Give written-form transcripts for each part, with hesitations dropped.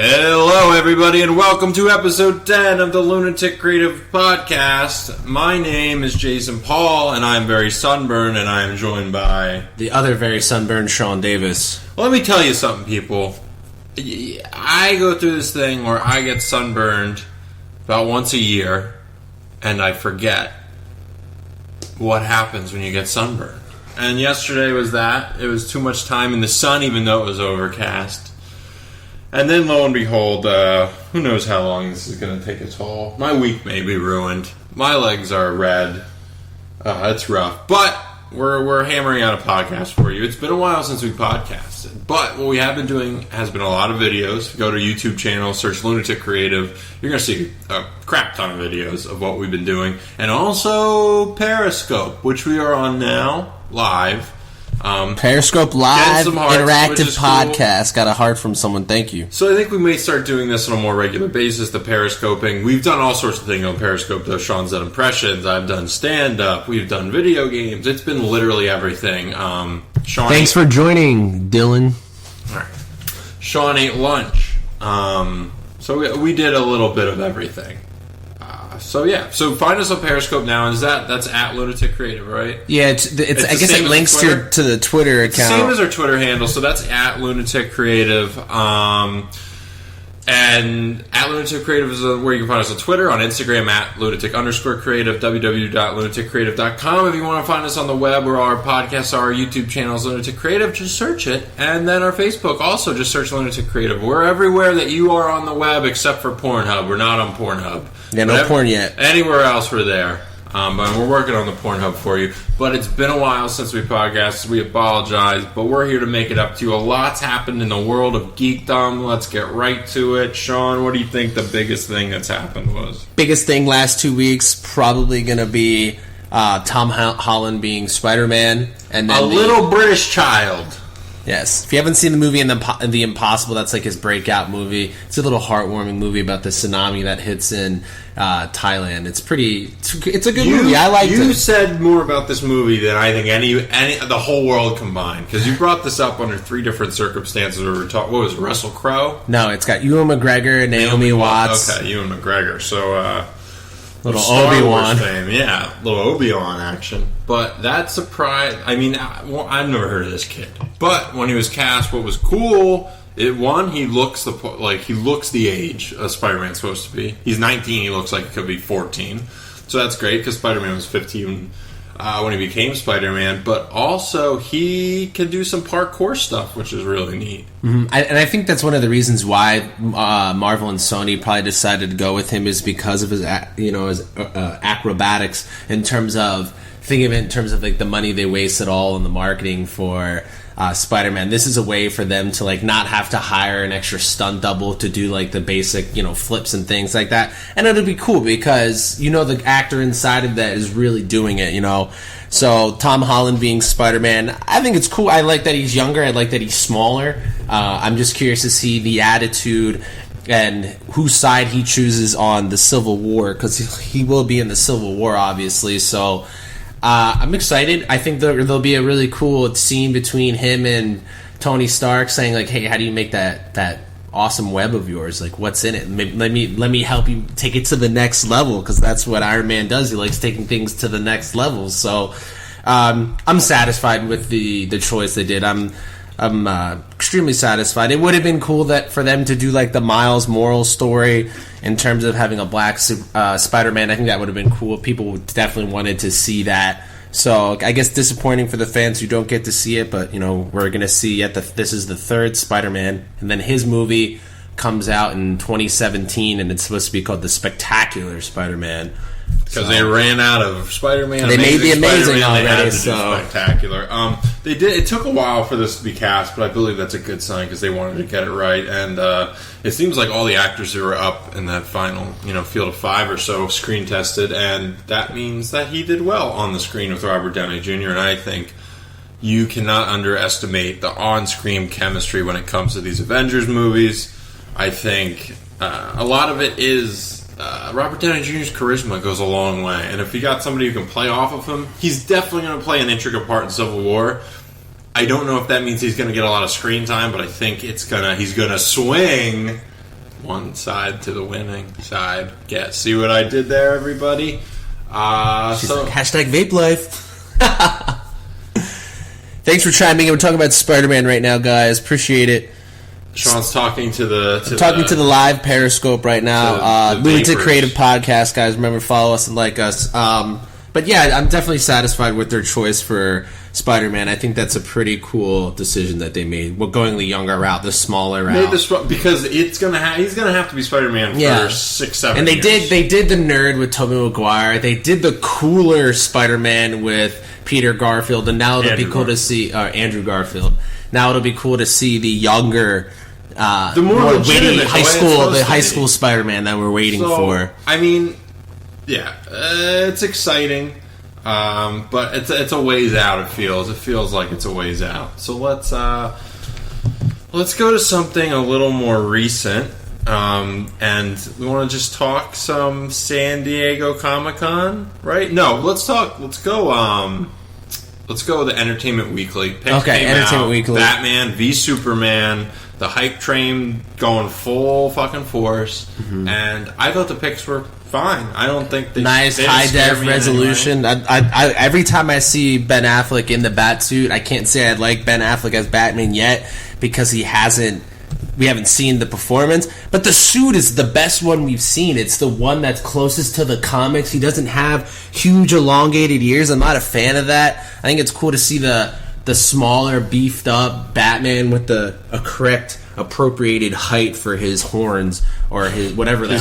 Hello, everybody, and welcome to episode 10 of the Lunatic Creative Podcast. My name is Jason Paul, and I'm very sunburned, and I am joined by... the other very sunburned Sean Davis. Well, let me tell you something, people. I go through this thing where I get sunburned about once a year, and I forget what happens when you get sunburned. And yesterday was that. It was too much time in the sun, even though it was overcast. And then, lo and behold, who knows how long this is going to take a toll. My week may be ruined. My legs are red. It's rough. But we're hammering out a podcast for you. It's been a while since we podcasted. But what we have been doing has been a lot of videos. Go to YouTube channel, search Lunatic Creative. You're going to see a crap ton of videos of what we've been doing. And also Periscope, which we are on now, live. Periscope Live hearts, interactive podcast. Cool. Got a heart from someone. Thank you. So I think we may start doing this on a more regular basis, the Periscoping. We've done all sorts of things on Periscope, though. Sean's done impressions. I've done stand-up. We've done video games. It's been literally everything. Sean, thanks for joining, Dylan. All right. Sean ate lunch. So we did a little bit of everything. So find us on Periscope now, and that's at Lunatic Creative, right? Yeah, it's I guess it links to the Twitter account. Same as our Twitter handle, so that's at Lunatic Creative. And at Lunatic Creative is where you can find us on Twitter, on Instagram at Lunatic_Creative, www.lunaticcreative.com. If you want to find us on the web where our podcasts are, our YouTube channel is Lunatic Creative, just search it. And then our Facebook, also just search Lunatic Creative. We're everywhere that you are on the web except for Pornhub. We're not on Pornhub. Yeah, no porn yet. Anywhere else we're there. But we're working on the Pornhub for you. But it's been a while since we podcasted. We apologize, but we're here to make it up to you. A lot's happened in the world of geekdom. Let's get right to it. Sean, what do you think the biggest thing that's happened was? Biggest thing last 2 weeks, probably going to be Tom Holland being Spiderman. And then little British child. Yes. If you haven't seen the movie The Impossible, that's like his breakout movie. It's a little heartwarming movie about the tsunami that hits in Thailand. It's a good movie. I liked it. You said more about this movie than I think any the whole world combined, because you brought this up under three different circumstances. We were talking. What was it, Russell Crowe? No, it's got Ewan McGregor and Naomi Watts. Okay, Ewan McGregor. So little Star Obi-Wan Wars fame. Yeah, little Obi-Wan action. But that surprised. I mean, I've never heard of this kid. But when he was cast, what was cool? He looks the age a Spider-Man's supposed to be. He's 19. He looks like he could be 14. So that's great, because Spider-Man was 15 when he became Spider-Man. But also, he can do some parkour stuff, which is really neat. Mm-hmm. And I think that's one of the reasons why Marvel and Sony probably decided to go with him, is because of his acrobatics. In terms of, think of it in terms of like the money they wasted all in the marketing for Spider-Man. This is a way for them to like not have to hire an extra stunt double to do like the basic, flips and things like that. And it'll be cool because the actor inside of that is really doing it, So Tom Holland being Spider-Man, I think it's cool. I like that he's younger. I like that he's smaller. I'm just curious to see the attitude and whose side he chooses on the Civil War, because he will be in the Civil War, obviously. So I'm excited. I think there'll be a really cool scene between him and Tony Stark, saying like, "Hey, how do you make that awesome web of yours? Like, what's in it? Let me help you take it to the next level," because that's what Iron Man does. He likes taking things to the next level. So I'm satisfied with the choice they did. I'm extremely satisfied. It would have been cool for them to do like the Miles Morales story in terms of having a black Spider-Man. I think that would have been cool. People definitely wanted to see that. So I guess disappointing for the fans who don't get to see it, but we're gonna see this is the third Spider-Man, and then his movie comes out in 2017, and it's supposed to be called The Spectacular Spider-Man. Because they ran out of Spider-Man. They made the Amazing Spider-Man, already. they had to So do Spectacular. They did. It took a while for this to be cast, but I believe that's a good sign because they wanted to get it right. And it seems like all the actors who were up in that final, field of 5 or so screen tested, and that means that he did well on the screen with Robert Downey Jr. And I think you cannot underestimate the on-screen chemistry when it comes to these Avengers movies. I think a lot of it is Robert Downey Jr.'s charisma goes a long way, and if you got somebody who can play off of him, he's definitely going to play an intricate part in Civil War. I don't know if that means he's going to get a lot of screen time, but I think he's going to swing one side to the winning side. See what I did there, everybody? She's like, hashtag vape life. Thanks for chiming in. We're talking about Spider-Man right now, guys. Appreciate it. Sean's talking to the live Periscope right now. Lunatic Creative Podcast, guys. Remember, follow us and like us. But yeah, I'm definitely satisfied with their choice for Spider-Man. I think that's a pretty cool decision that they made. We're going the younger route, the smaller route, because he's gonna have to be Spider-Man for 6-7 and they years. did the nerd with Tobey Maguire. They did the cooler Spider-Man with Peter Garfield, and now it'll be cool to see Andrew Garfield. Now it'll be cool to see the younger, the more witty high school Spider-Man that we're waiting for. I mean, yeah, it's exciting. But it's a ways out. It feels like it's a ways out. So let's go to something a little more recent. And we want to just talk some San Diego Comic-Con, right? No, let's go with the Entertainment Weekly. Entertainment Weekly. Batman v Superman. The hype train going full fucking force, and I thought the picks were fine. I don't think they nice high def resolution. I every time I see Ben Affleck in the bat suit, I can't say I like Ben Affleck as Batman yet because we haven't seen the performance. But the suit is the best one we've seen. It's the one that's closest to the comics. He doesn't have huge elongated ears. I'm not a fan of that. I think it's cool to see the smaller, beefed up Batman with a correct, appropriated height for his horns, or his whatever the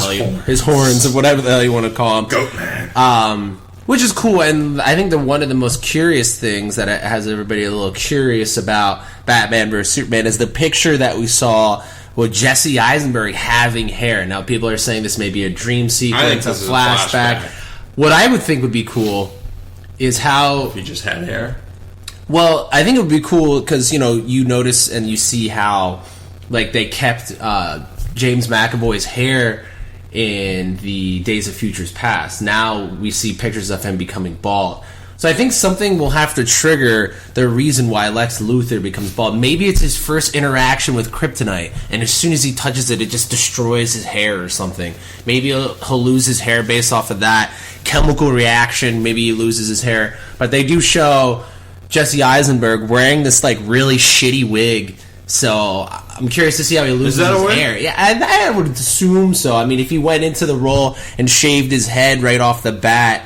his horns, or whatever the hell you want to call him. Goat man. Which is cool, and I think one of the most curious things that has everybody a little curious about Batman vs Superman is the picture that we saw with Jesse Eisenberg having hair. Now people are saying this may be a dream sequence, a flashback. What I would think would be cool is how if he just had hair. Well, I think it would be cool because, you notice and you see how, like, they kept James McAvoy's hair in the Days of Futures Past. Now we see pictures of him becoming bald. So I think something will have to trigger the reason why Lex Luthor becomes bald. Maybe it's his first interaction with kryptonite, and as soon as he touches it, it just destroys his hair or something. Maybe he'll lose his hair based off of that chemical reaction. Maybe he loses his hair. But they do show Jesse Eisenberg wearing this like really shitty wig, so I'm curious to see how he loses his hair. Yeah, I would assume so. I mean, if he went into the role and shaved his head right off the bat,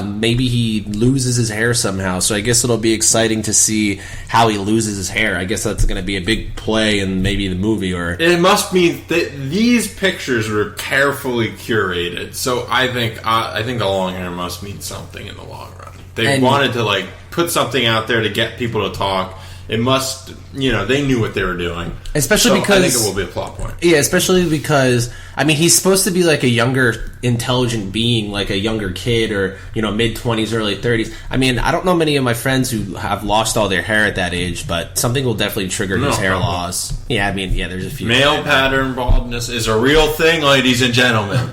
maybe he loses his hair somehow. So I guess it'll be exciting to see how he loses his hair. I guess that's going to be a big play in maybe the movie. Or it must mean that these pictures were carefully curated. So I think the long hair must mean something in the long run. They wanted to put something out there to get people to talk. It must, they knew what they were doing. Especially because I think it will be a plot point. Yeah, especially because, I mean, he's supposed to be like a younger, intelligent being, like a younger kid or, mid-20s, early 30s. I mean, I don't know many of my friends who have lost all their hair at that age, but something will definitely trigger his hair loss. Yeah, I mean, there's a few. Male pattern baldness is a real thing, ladies and gentlemen.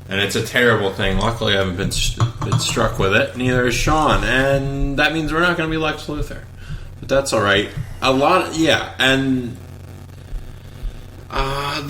And it's a terrible thing. Luckily, I haven't been struck with it. Neither is Sean. And that means we're not going to be Lex Luthor. But that's all right. And I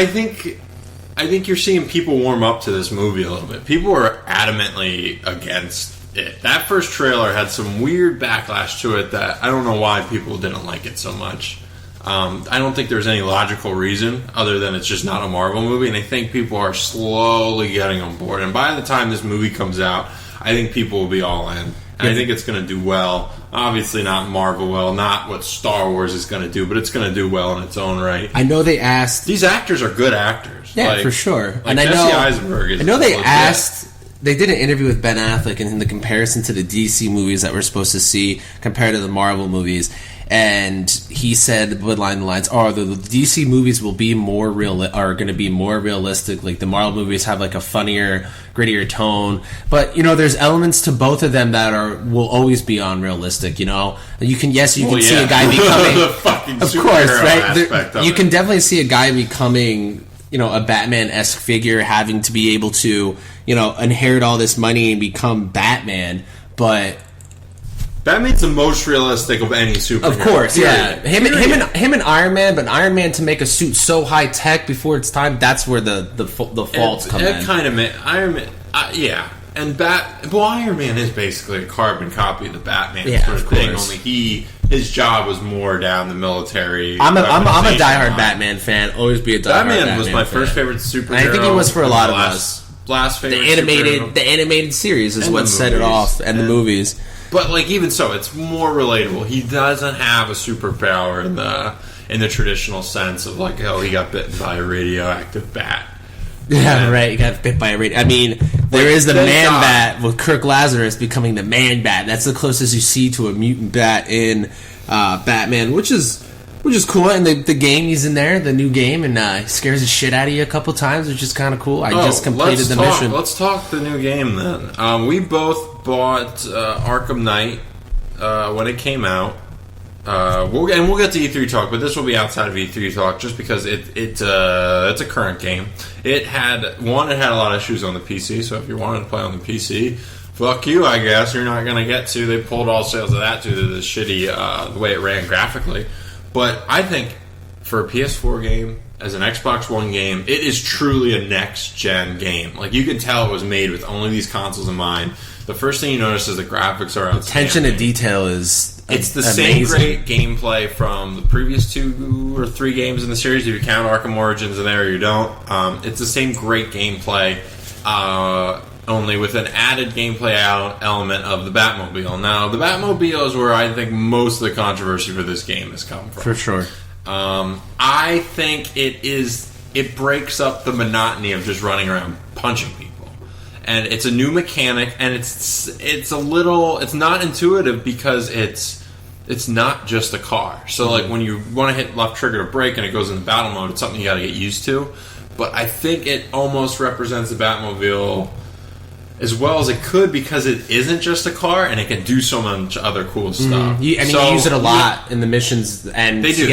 think you're seeing people warm up to this movie a little bit. People are adamantly against it. That first trailer had some weird backlash to it that I don't know why people didn't like it so much. I don't think there's any logical reason other than it's just not a Marvel movie, and I think people are slowly getting on board. And by the time this movie comes out, I think people will be all in. And I think it's going to do well. Obviously not Marvel well, not what Star Wars is going to do, but it's going to do well in its own right. I know they asked... These actors are good actors. Yeah, for sure. And Jesse Eisenberg is... I know they asked... They did an interview with Ben Affleck in the comparison to the DC movies that we're supposed to see compared to the Marvel movies. And he said, the lines, the DC movies will be are going to be more realistic. Like the Marvel movies have like a funnier, grittier tone. But there's elements to both of them that will always be unrealistic. You can see a guy becoming, the fucking of course, right? You can definitely see a guy becoming, a Batman-esque figure, having to be able to, inherit all this money and become Batman, but Batman's the most realistic of any superhero. Of course, yeah. Period. Him and Iron Man, but Iron Man to make a suit so high tech before its time, that's where the faults come in. It kind of Iron Man, yeah. And Iron Man is basically a carbon copy of the Batman sort of thing. Only his job was more down the military. I'm a diehard Batman fan. Always be a diehard Batman was my first favorite superhero. And I think he was for a lot of us. Last favorite the animated series is what set it off, and the movies. But even so, it's more relatable. He doesn't have a superpower in the traditional sense of he got bitten by a radioactive bat. Yeah, right. He got bit by a radio. I mean, there is the Man-Bat with Kirk Lazarus becoming the Man-Bat. That's the closest you see to a mutant bat in Batman, which is cool. And the game he's in there, the new game, and he scares the shit out of you a couple times, which is kind of cool. I just completed the mission. Let's talk the new game then. We both bought Arkham Knight when it came out. We'll get to E3 talk, but this will be outside of E3 talk just because it's a current game. It had a lot of issues on the PC, so if you wanted to play on the PC, fuck you, I guess. You're not going to get to. They pulled all sales of that due to the shitty the way it ran graphically. But I think for a PS4 game, as an Xbox One game, it is truly a next-gen game. You can tell it was made with only these consoles in mind. The first thing you notice is the graphics are outstanding. Attention to detail is It's the same great gameplay from the previous 2 or 3 games in the series. If you count Arkham Origins in there or you don't. It's the same great gameplay, only with an added gameplay element of the Batmobile. Now, the Batmobile is where I think most of the controversy for this game has come from. For sure. I think it breaks up the monotony of just running around punching people. And it's a new mechanic, and it's not intuitive because it's not just a car. So when you want to hit left trigger to brake and it goes into battle mode, it's something you got to get used to. But I think it almost represents the Batmobile as well as it could because it isn't just a car and it can do so much other cool stuff. You use it a lot in the missions and to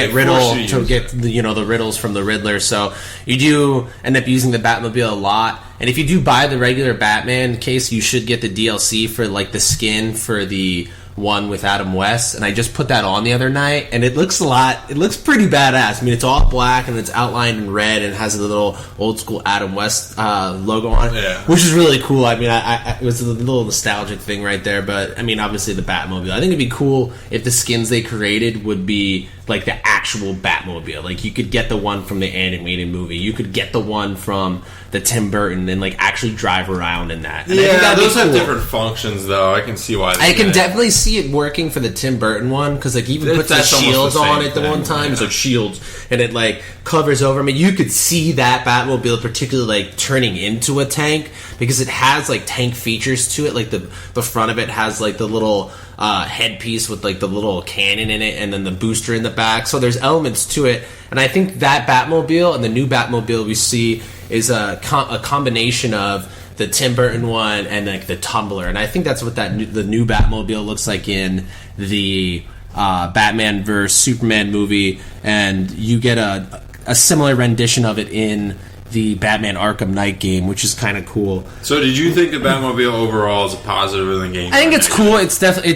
get the riddles from the Riddler. So you do end up using the Batmobile a lot. And if you do buy the regular Batman case, you should get the DLC for the skin for the one with Adam West, and I just put that on the other night, and it looks pretty badass. I mean, it's all black and it's outlined in red and has a little old school Adam West logo on it, which is really cool. I mean, it was a little nostalgic thing right there, but I mean, obviously the Batmobile. I think it'd be cool if the skins they created would be the actual Batmobile. You could get the one from the animated movie, you could get the one from the Tim Burton, and actually drive around in that. And those have different functions, though. I can see why. I can definitely see it working for the Tim Burton one because even puts the shields on it the one time. It's shields, and it covers over. I mean, you could see that Batmobile particularly turning into a tank because it has tank features to it. The front of it has the little headpiece with the little cannon in it, and then the booster in the back. So there's elements to it, and I think that Batmobile and the new Batmobile we see is a combination of the Tim Burton one and the Tumbler, and I think that's what the new Batmobile looks like in the Batman vs Superman movie, and you get a similar rendition of it in the Batman Arkham Knight game, which is kind of cool. So, did you think the Batmobile overall is a positive in the game? I think it's cool. It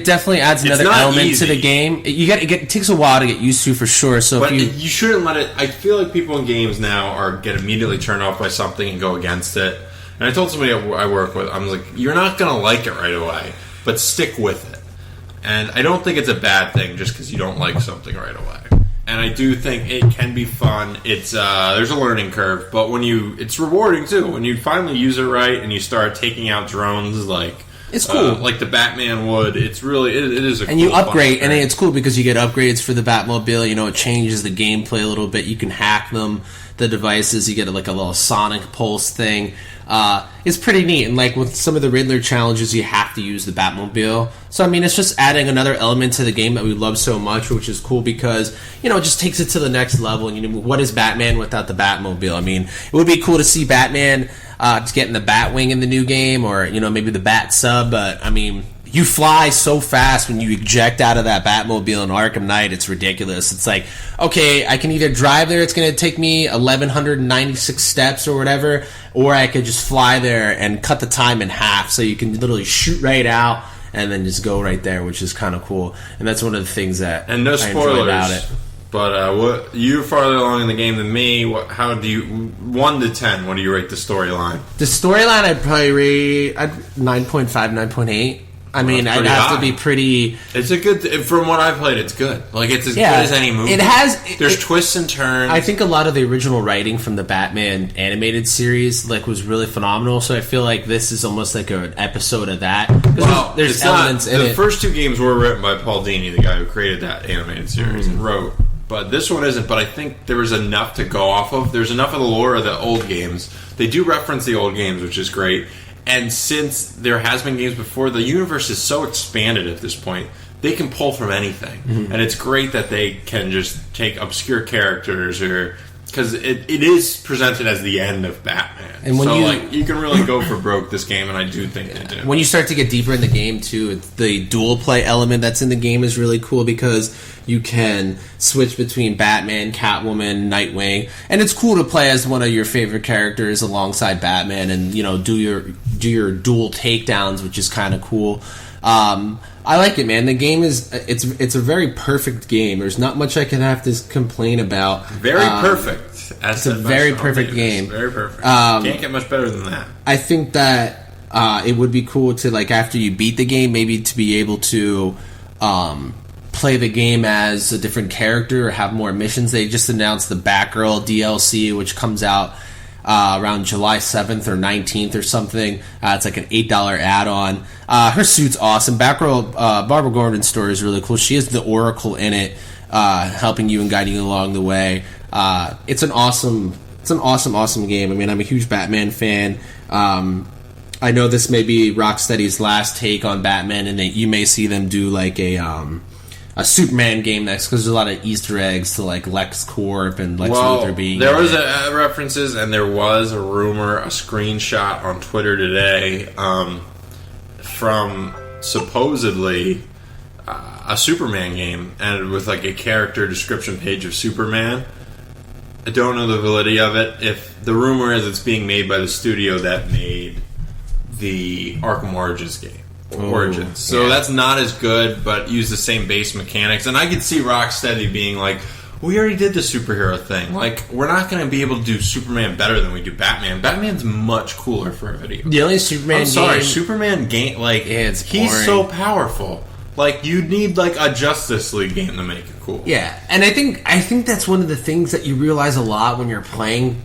definitely adds another element to the game. It takes a while to get used to, for sure. So, but you shouldn't let it. I feel like people in games now get immediately turned off by something and go against it. And I told somebody I work with, I'm like, you're not going to like it right away, but stick with it. And I don't think it's a bad thing just because you don't like something right away. And I do think it can be fun. It's there's a learning curve, but it's rewarding too when you finally use it right and you start taking out drones it's cool, like the Batman would. It's really it is a and cool you upgrade, and it's cool because you get upgrades for the Batmobile. It changes the gameplay a little bit. You can hack them, the devices. You get a little sonic pulse thing. It's pretty neat, and with some of the Riddler challenges, you have to use the Batmobile. So I mean, it's just adding another element to the game that we love so much, which is cool because it just takes it to the next level. And what is Batman without the Batmobile? I mean, it would be cool to see Batman getting the Batwing in the new game, or maybe the Bat Sub. But I mean, you fly so fast when you eject out of that Batmobile in Arkham Knight, it's ridiculous. It's okay, I can either drive there, it's going to take me 1,196 steps or whatever, or I could just fly there and cut the time in half so you can literally shoot right out and then just go right there, which is kind of cool. And that's one of the things that and no I enjoy spoilers about it. But what you're farther along in the game than me. How do you 1 to 10? What do you rate the storyline? The storyline, I'd probably rate 9.5, 9.8. I mean, I'd have to be pretty. It's a good. From what I've played, it's good. Like it's as good as any movie. It has. There's twists and turns. I think a lot of the original writing from the Batman animated series was really phenomenal. So I feel like this is almost like an episode of that. Well, there's elements in it. The first 2 games were written by Paul Dini, the guy who created that animated series and wrote. But this one isn't. But I think there was enough to go off of. There's enough of the lore of the old games. They do reference the old games, which is great. And since there has been games before, the universe is so expanded at this point, they can pull from anything. And it's great that they can just take obscure characters because it is presented as the end of Batman. And when you can really go for broke this game, and I do think they do. When you start to get deeper in the game, too, the dual play element that's in the game is really cool because you can switch between Batman, Catwoman, Nightwing, and it's cool to play as one of your favorite characters alongside Batman, and do your dual takedowns, which is kind of cool. I like it, man. The game it's a very perfect game. There's not much I can have to complain about. Very perfect. It's a very perfect game. Very perfect. Can't get much better than that. I think that it would be cool to, like, after you beat the game, maybe to be able to play the game as a different character or have more missions. They just announced the Batgirl DLC, which comes out around July 7th or 19th or something. It's like an $8 add-on. Her suit's awesome. Batgirl, Barbara Gordon's story is really cool. She is the Oracle in it, helping you and guiding you along the way. It's an awesome game. I mean, I'm a huge Batman fan. I know this may be Rocksteady's last take on Batman, and that you may see them do like a Superman game next, because there's a lot of Easter eggs to like LexCorp and Lex Luthor being. There was references, and there was a rumor, a screenshot on Twitter today from supposedly a Superman game, and with like a character description page of Superman. I don't know the validity of it. If the rumor is it's being made by the studio that made the Arkham Origins game. Origins. So that's not as good, but use the same base mechanics. And I could see Rocksteady being like, we already did the superhero thing. Like, we're not going to be able to do Superman better than we do Batman. Batman's much cooler for a video. The only Superman Superman game, like, he's so powerful. Like, you'd need, like, a Justice League game to make it cool. Yeah, and I think that's one of the things that you realize a lot when you're playing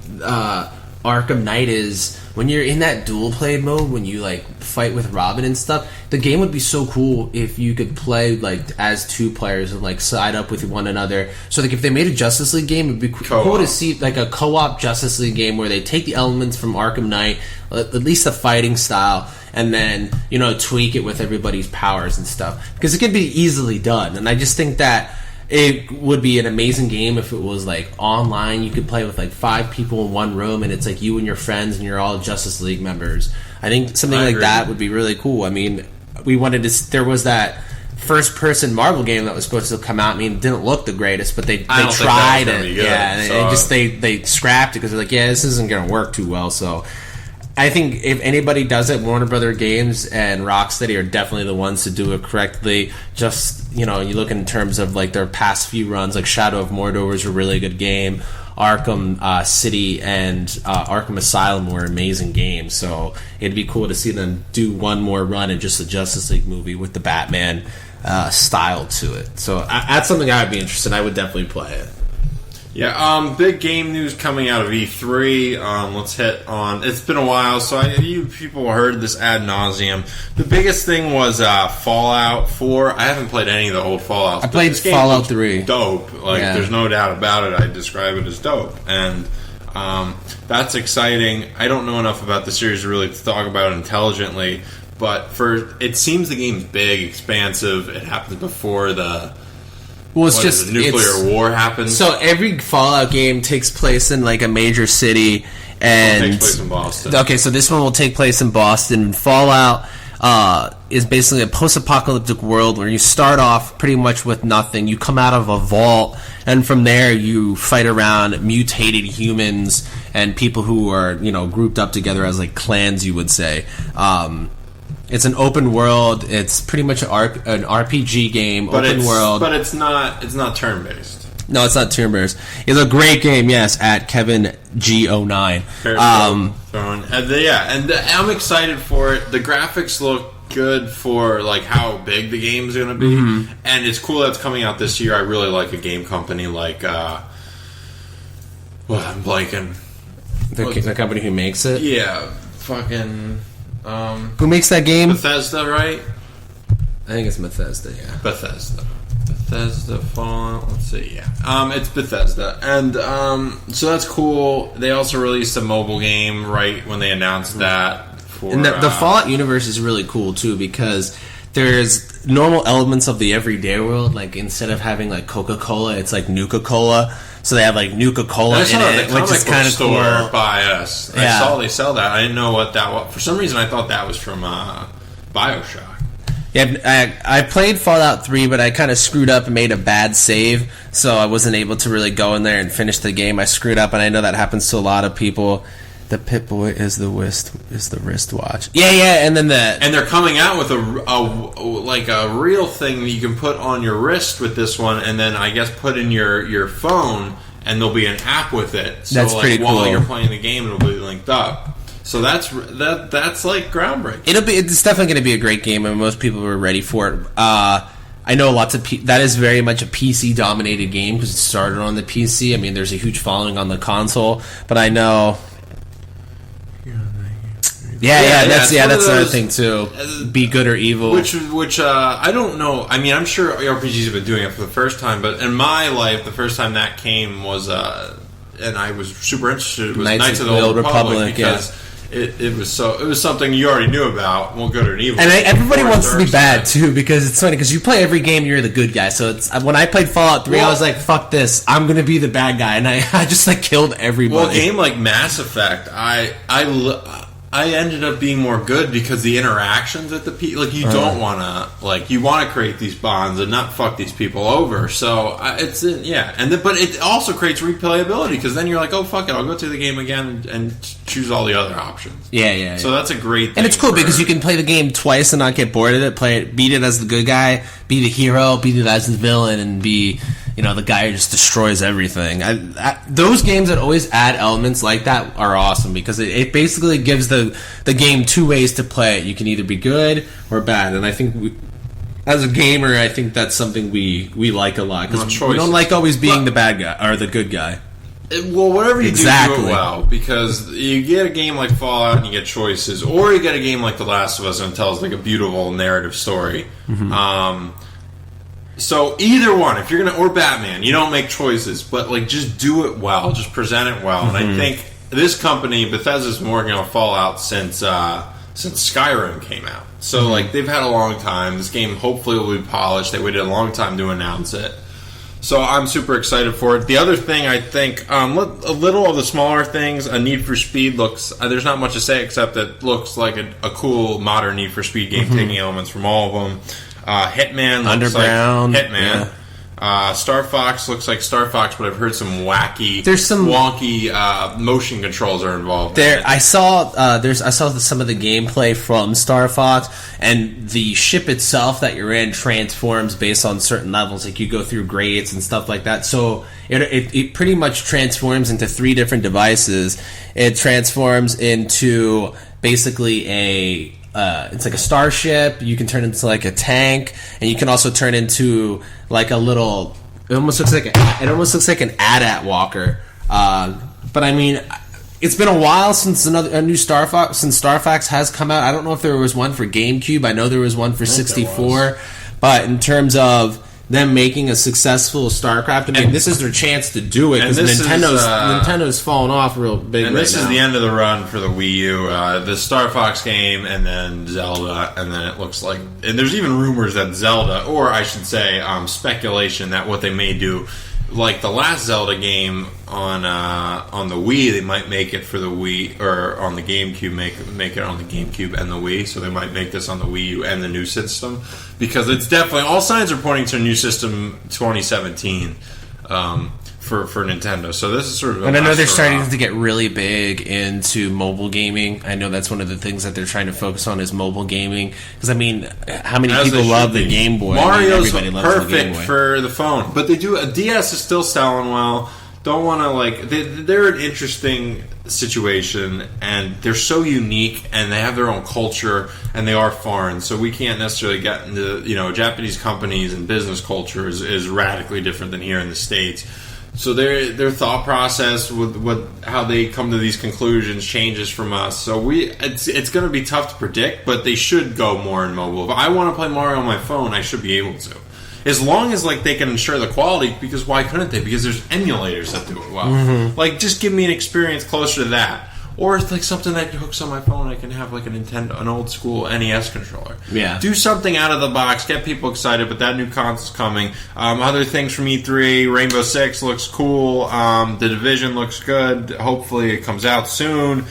Arkham Knight is when you're in that dual play mode, when you like fight with Robin and stuff, the game would be so cool if you could play like as 2 players and like side up with one another. So like if they made a Justice League game, it'd be cool to see like a co-op Justice League game where they take the elements from Arkham Knight, at least the fighting style, and then tweak it with everybody's powers and stuff, because it could be easily done. And I just think that it would be an amazing game if it was like online. You could play with like 5 people in one room, and it's like you and your friends, and you're all Justice League members. I think something like that would be really cool. I mean, we wanted to. There was that first-person Marvel game that was supposed to come out. I mean, it didn't look the greatest, but they tried it. Yeah, and they scrapped it because they're like, yeah, this isn't going to work too well. So I think if anybody does it, Warner Brother Games and Rocksteady are definitely the ones to do it correctly. Just, you look in terms of like their past few runs, like Shadow of Mordor was a really good game. Arkham City and Arkham Asylum were amazing games. So it'd be cool to see them do one more run in just the Justice League movie with the Batman style to it. So that's something I would be interested in. I would definitely play it. Yeah, big game news coming out of E3. Let's hit on. It's been a while, so you people heard this ad nauseum. The biggest thing was Fallout 4. I haven't played any of the old Fallouts. I played Fallout 3. Dope. There's no doubt about it. I describe it as dope, and that's exciting. I don't know enough about the series to really talk about it intelligently, but it seems the game's big, expansive. It happens before the. Well, it's nuclear war happens. So every Fallout game takes place in like a major city, and it takes place in Boston. Okay, so this one will take place in Boston. Fallout is basically a post-apocalyptic world where you start off pretty much with nothing. You come out of a vault, and from there you fight around mutated humans and people who are grouped up together as like clans, you would say. It's an open world. It's pretty much an RPG game, but open world. But it's not turn-based. No, it's not turn-based. It's a great game, yes, at Kevin G09. And I'm excited for it. The graphics look good for like how big the game's going to be, and it's cool that it's coming out this year. I really like a game company like I'm blanking. The company who makes it? Yeah, fucking who makes that game? Bethesda, right? I think it's Bethesda, yeah. Bethesda Fallout. Let's see, yeah. It's Bethesda, and so that's cool. They also released a mobile game right when they announced that. And the Fallout universe is really cool too, because there's normal elements of the everyday world. Like instead of having like Coca-Cola, it's like Nuka-Cola. So they have like Nuka-Cola in it, which is kind of cool. By us, yeah. I saw they sell that. I didn't know what that was. For some reason, I thought that was from BioShock. Yeah, I played Fallout 3, but I kind of screwed up and made a bad save, so I wasn't able to really go in there and finish the game. I screwed up, and I know that happens to a lot of people. The Pip-Boy is the wristwatch. Yeah, and then and they're coming out with a real thing that you can put on your wrist with this one, and then I guess put in your phone, and there'll be an app with it. So that's pretty cool. While you're playing the game, it'll be linked up. So that's like groundbreaking. It's definitely going to be a great game, and most people are ready for it. I know lots of that is very much a PC dominated game because it started on the PC. I mean, there's a huge following on the console, but I know. That's another thing too. Be good or evil. Which I don't know. I mean, I'm sure RPGs have been doing it for the first time, but in my life, the first time that came was, and I was super interested. It was Knights of the Old Republic because it was something you already knew about. Well, good or evil. And everybody wants to be bad too, because it's funny because you play every game, you're the good guy. So it's when I played Fallout 3, I was like, "Fuck this! I'm gonna be the bad guy," and I just like killed everybody. Well, a game like Mass Effect, I ended up being more good because the interactions at the you don't want to you want to create these bonds and not fuck these people over. So but it also creates replayability because then you're like, oh fuck it, I'll go through the game again and choose all the other options. Yeah. So that's a great thing. And it's cool because you can play the game twice and not get bored of it. Beat it as the good guy, be the hero, beat it as the villain, and be the guy who just destroys everything. Those games that always add elements like that are awesome because it basically gives the game two ways to play it. You can either be good or bad, and I think as a gamer, I think that's something we like a lot because we don't like always being the bad guy or the good guy. Well, whatever you do it well, because you get a game like Fallout and you get choices, or you get a game like The Last of Us and it tells like a beautiful narrative story. Mm-hmm. So either one, if you're or Batman, you don't make choices, but just do it well, just present it well. Mm-hmm. And I think this company, Bethesda's been working on Fallout since Skyrim came out. So they've had a long time. This game hopefully will be polished. They waited a long time to announce it. So I'm super excited for it. The other thing I think, a little of the smaller things, a Need for Speed looks, there's not much to say except it looks like a cool modern Need for Speed game, taking elements from all of them. Hitman looks Underground, like Hitman. Yeah. Star Fox looks like Star Fox, but I've heard some wonky motion controls are involved. I saw some of the gameplay from Star Fox, and the ship itself that you're in transforms based on certain levels. Like you go through grades and stuff like that. So it pretty much transforms into 3 different devices. It transforms into basically it's like a starship. You can turn into like a tank, and you can also turn into like a little. It almost looks like an AT-AT walker. But I mean, it's been a while since a new Star Fox has come out. I don't know if there was one for GameCube. I know there was one for 64. But in terms of them making a successful StarCraft, I mean, this is their chance to do it because Nintendo's fallen off real big. And this is the end of the run for the Wii U. The Star Fox game, and then Zelda, and then it looks like, and there's even rumors that Zelda, or I should say, speculation that what they may do, like the last Zelda game on the Wii, they might make it for the Wii, or on the GameCube, make it on the GameCube and the Wii. So they might make this on the Wii U and the new system, because it's definitely, all signs are pointing to a new system 2017 for for Nintendo. So this is sort of. And I know they're starting to get really big into mobile gaming. I know that's one of the things that they're trying to focus on is mobile gaming. Because I mean, how many people love the Game Boy? Mario's everybody loves perfect the Game Boy. for the phone, but they do. A DS is still selling well. Don't want to they're an interesting situation, and they're so unique, and they have their own culture, and they are foreign, so we can't necessarily get into Japanese companies and business culture is radically different than here in the States. So their thought process with how they come to these conclusions changes from us. So it's going to be tough to predict, but they should go more in mobile. If I want to play Mario on my phone, I should be able to. As long as they can ensure the quality, because why couldn't they? Because there's emulators that do it well. Mm-hmm. Just give me an experience closer to that, or it's something that hooks on my phone. I can have an old school NES controller. Yeah, do something out of the box, get people excited. But that new console's coming. Other things from E3, Rainbow Six looks cool. The Division looks good. Hopefully, it comes out soon.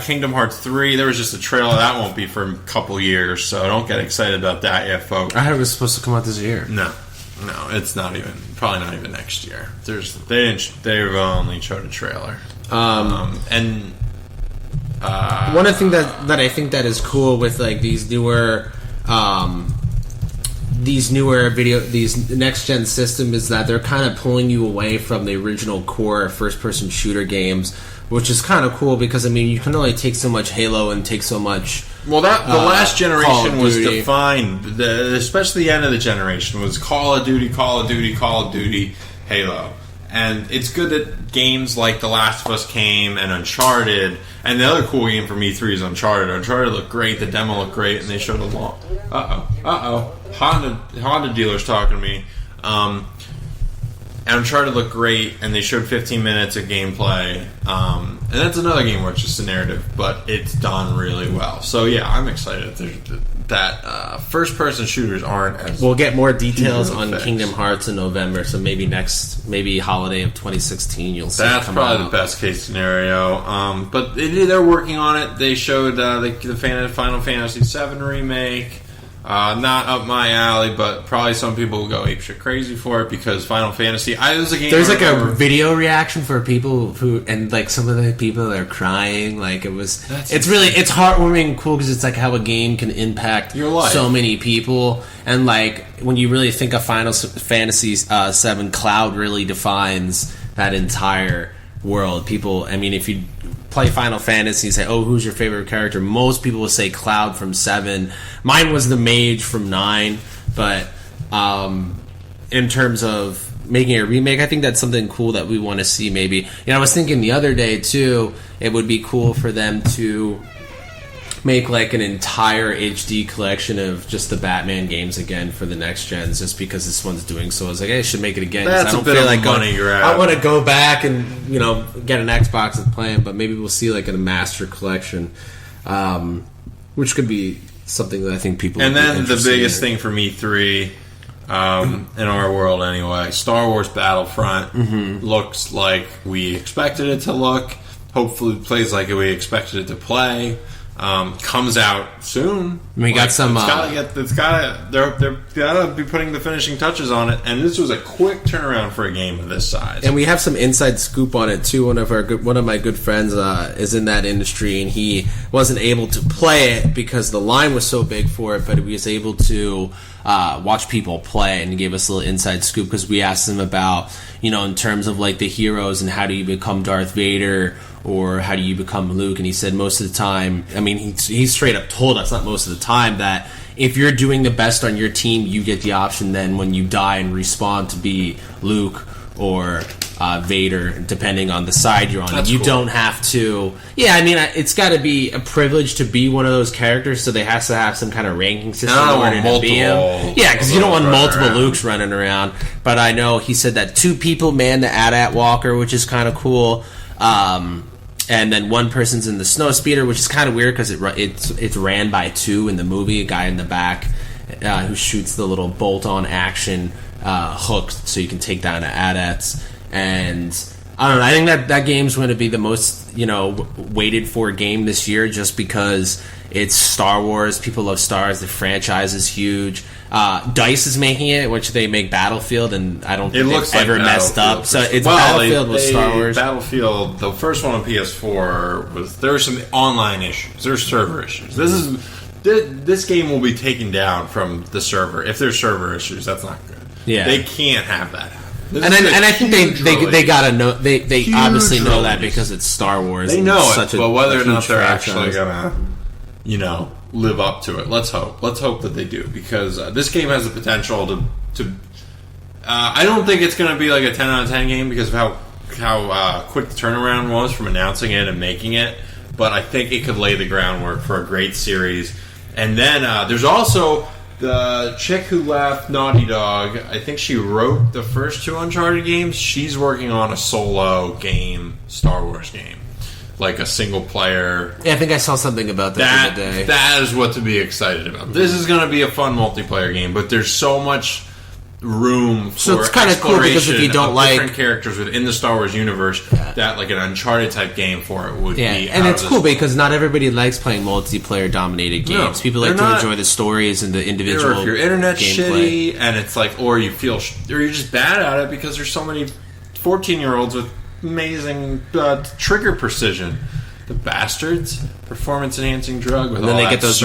Kingdom Hearts 3, there was just a trailer. That won't be for a couple years, so don't get excited about that yet, folks. I heard it was supposed to come out this year. No, it's probably not even next year. They've only showed a trailer. One of the things that I think that is cool with these newer these next gen system is that they're kind of pulling you away from the original core first person shooter games, which is kind of cool because you can only take so much Halo and take so much. Well, the last generation was defined, especially the end of the generation was Call of Duty, Halo. And it's good that games like The Last of Us came and Uncharted, and the other cool game from E3 is Uncharted. Uncharted looked great, the demo looked great, and they showed a lot. Honda dealer's talking to me. And Uncharted looked great, and they showed 15 minutes of gameplay. And that's another game where it's just a narrative, but it's done really well. So yeah, I'm excited that first-person shooters aren't as... We'll get more details on Kingdom Hearts in November, so maybe holiday of 2016 you'll see that's probably the best-case scenario. But they're working on it. They showed the Final Fantasy VII remake. Not up my alley, but probably some people will go apeshit crazy for it because Final Fantasy. There's a video reaction for people who, and some of the people that are crying. It's heartwarming and cool because it's how a game can impact your life. So many people, and when you really think of Final Fantasy VII, Cloud really defines that entire world. People, if you play Final Fantasy and say, oh, who's your favorite character? Most people will say Cloud from 7. Mine was the Mage from 9. But in terms of making a remake, I think that's something cool that we want to see maybe. I was thinking the other day, too, it would be cool for them to make an entire HD collection of just the Batman games again for the next gens, just because this one's doing so. I was I should make it again. That's I don't a bit feel of money grab. I want to go back and get an Xbox and play them, but maybe we'll see a master collection, which could be something that I think people. And then the biggest thing from E3, in our world anyway, Star Wars Battlefront looks like we expected it to look. Hopefully, it plays like we expected it to play. Comes out soon. We got some. They're gotta be putting the finishing touches on it, and this was a quick turnaround for a game of this size. And we have some inside scoop on it too. One of my good friends is in that industry, and he wasn't able to play it because the line was so big for it, but he was able to watch people play, and he gave us a little inside scoop because we asked him about in terms of the heroes and how do you become Darth Vader. Or how do you become Luke? And he said most of the time, he straight up told us, not most of the time, that if you're doing the best on your team, you get the option then when you die and respawn to be Luke or Vader, depending on the side you're on. You don't have to... Yeah, it's got to be a privilege to be one of those characters, so they have to have some kind of ranking system in order to be him. Yeah, because you don't want multiple Lukes running around. But I know he said that 2 people man the AT-AT Walker, which is kind of cool. And then one person's in the snow speeder, which is kind of weird because it's ran by 2 in the movie. A guy in the back who shoots the little bolt-on action hook, so you can take down the AT-ATs. And I don't know. I think that game's going to be the most waited for game this year, just because it's Star Wars. People love Star Wars. The franchise is huge. DICE is making it, which they make Battlefield, and I don't think they've ever messed up. So it's Battlefield with Star Wars. Battlefield, the first one on PS4 there were some online issues. There's server issues. This game will be taken down from the server. If there's server issues, that's not good. Yeah, they can't have that happen. And I think they gotta know. They obviously know that because it's Star Wars. They know it, but whether or not they're actually gonna, live up to it, let's hope. Let's hope that they do, because this game has the potential to. I don't think it's gonna be like a 10 out of 10 game because of how quick the turnaround was from announcing it and making it. But I think it could lay the groundwork for a great series. And then there's also the chick who left Naughty Dog. I think she wrote the first 2 Uncharted games. She's working on a solo game, Star Wars game, like a single player. Yeah, I think I saw something about that the other day. That is what to be excited about. This is going to be a fun multiplayer game, but there's so much room for so it's kind of cool because if you don't like different characters within the Star Wars universe, that like an Uncharted type game for it would be. And it's cool because not everybody likes playing multiplayer dominated games. People like to enjoy the stories and the individual. Or if your internet's gameplay. shitty and it's like, or you're just bad at it because there's so many 14-year-olds with amazing trigger precision. The bastards, performance-enhancing drug with and then all they get those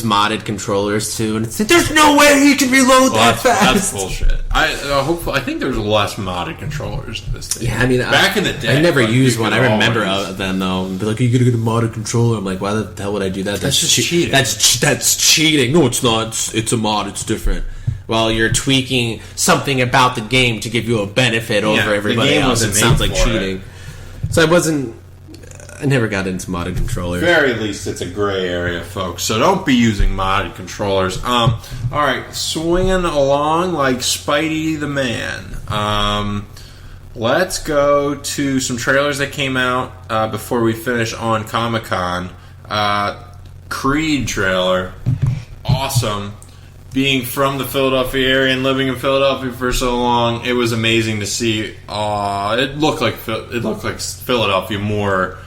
modded controllers too, and it's like, there's no way he can reload that fast. That's bullshit. I think there's less modded controllers this day. Yeah, I mean, back in the day, I never used one. I remember them though. And be like, you gotta get a modded controller. I'm like, why the hell would I do that? That's just cheating. That's cheating. No, it's not. It's a mod. It's different. Well, you're tweaking something about the game to give you a benefit over everybody else. It sounds like cheating. So I never got into modded controllers. Very least, it's a gray area, folks. So don't be using modded controllers. All right, swinging along like Spidey the Man. Let's go to some trailers that came out before we finish on Comic-Con. Creed trailer. Awesome. Being from the Philadelphia area and living in Philadelphia for so long, it was amazing to see. It looked like Philadelphia more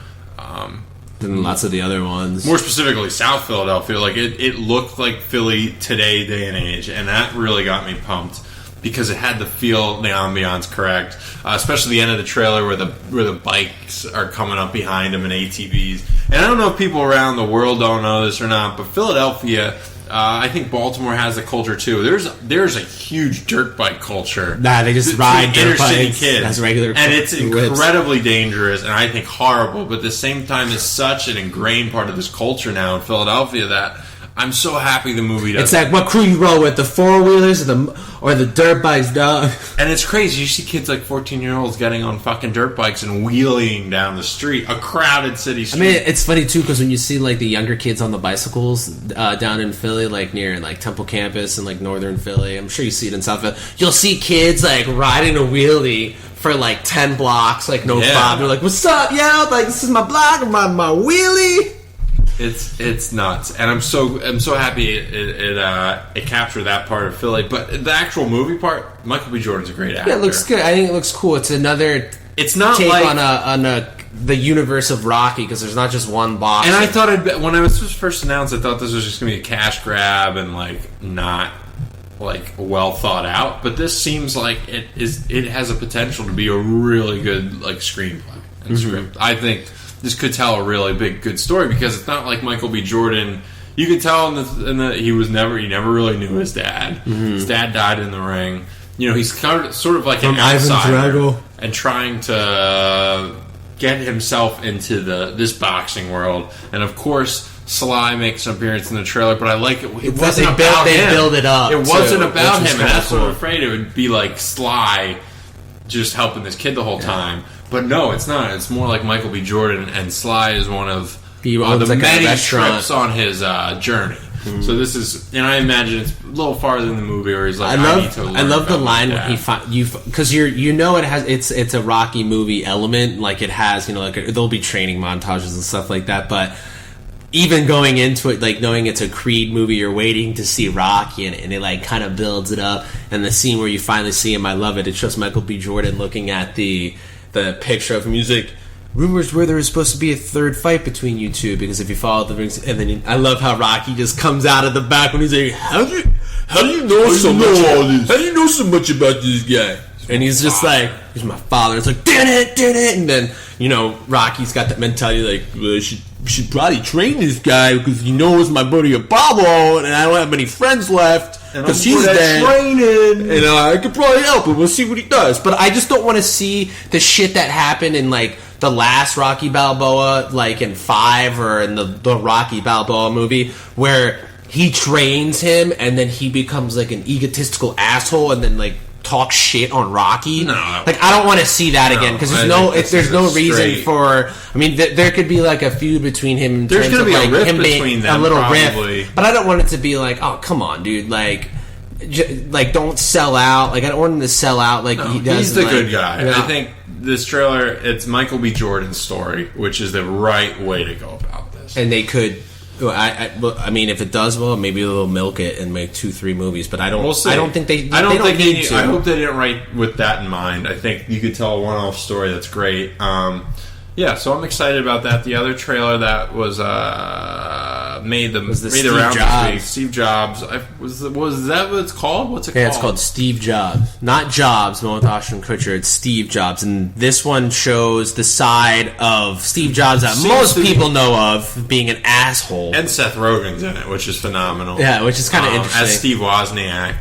than lots of the other ones. More specifically, South Philadelphia. Like it looked like Philly today, day and age, and that really got me pumped because it had the feel, the ambiance correct. Especially the end of the trailer where the bikes are coming up behind them and ATVs. And I don't know if people around the world don't know this or not, but Philadelphia. I think Baltimore has a culture too. There's a huge dirt bike culture. Nah, they just ride dirt bikes kids as regular, and it's incredibly dangerous and I think horrible. But at the same time, it's such an ingrained part of this culture now in Philadelphia that I'm so happy the movie does. It's like, what crew you roll with, the 4-wheelers or the dirt bikes, dog? And it's crazy. You see kids like 14-year-olds getting on fucking dirt bikes and wheeling down the street, a crowded city street. I mean, it's funny too because when you see like the younger kids on the bicycles down in Philly, like near like Temple Campus and like northern Philly, I'm sure you see it in South Philly. You'll see kids like riding a wheelie for like 10 blocks, like no problem. They're like, "What's up, yo? Like this is my block, my wheelie." It's nuts, and I'm so happy it captured that part of Philly. But the actual movie part, Michael B. Jordan's a great actor. Yeah, it looks good. I think it looks cool. It's another. It's not take like on the universe of Rocky because there's not just one box. And I thought when it was first announced, I thought this was just going to be a cash grab and like not like well thought out. But this seems like it is. It has a potential to be a really good like screenplay and script. I think. This could tell a really good story because it's not like Michael B. Jordan. You could tell he never really knew his dad. His dad died in the ring. You know, he's sort of like an outsider and trying to get himself into this boxing world. And of course, Sly makes an appearance in the trailer, but I like it. It wasn't about him. They build it up. It wasn't about him, and that's what I'm afraid it would be like Sly just helping this kid the whole time. But no, it's not. It's more like Michael B. Jordan, and Sly is one of the like many trips on his journey. So this is, and I imagine it's a little farther than the movie where he's like, I love the line when because it has it's a Rocky movie element, like it has, like there'll be training montages and stuff like that, but even going into it, like knowing it's a Creed movie, you're waiting to see Rocky, and it like kind of builds it up. And the scene where you finally see him, I love it. It shows Michael B. Jordan looking at the picture of music rumors were there was supposed to be a third fight between you two because if you follow the rings, and then I love how Rocky just comes out of the back when he's like, how do you know so much about this? How do you know so much about this guy? And he's just like, he's my father. It's like, did it, and then Rocky's got that mentality like, well, should probably train this guy because he knows my buddy Apollo, and I don't have many friends left. Because he's dead, training. And I could probably help him. We'll see what he does. But I just don't want to see the shit that happened in like the last Rocky Balboa, like in 5 or in the Rocky Balboa movie, where he trains him and then he becomes like an egotistical asshole and then like talks shit on Rocky. No, like I don't want to see that again because there's no reason for. I mean, there could be like a feud between him. There's going to be a rift between them, a little probably. rift, but I don't want it to be like, oh come on, dude, like don't sell out. Like I don't want him to sell out. Like he does. He's the good guy. I think this trailer, it's Michael B. Jordan's story, which is the right way to go about this. And they could. I mean, if it does well, maybe they'll milk it and make 2-3 movies. But I don't. We'll see. I don't think they. I don't think they need to. I hope they didn't write with that in mind. I think you could tell a one-off story that's great. Yeah, so I'm excited about that. The other trailer that was made the rounds this week. Steve Jobs. Was that what it's called? What's it called? Yeah, it's called Steve Jobs. Not Jobs, the one with Ashton Kutcher. It's Steve Jobs. And this one shows the side of Steve Jobs that most people know of being an asshole. And Seth Rogen's in it, which is phenomenal. Yeah, which is kind of interesting. As Steve Wozniak.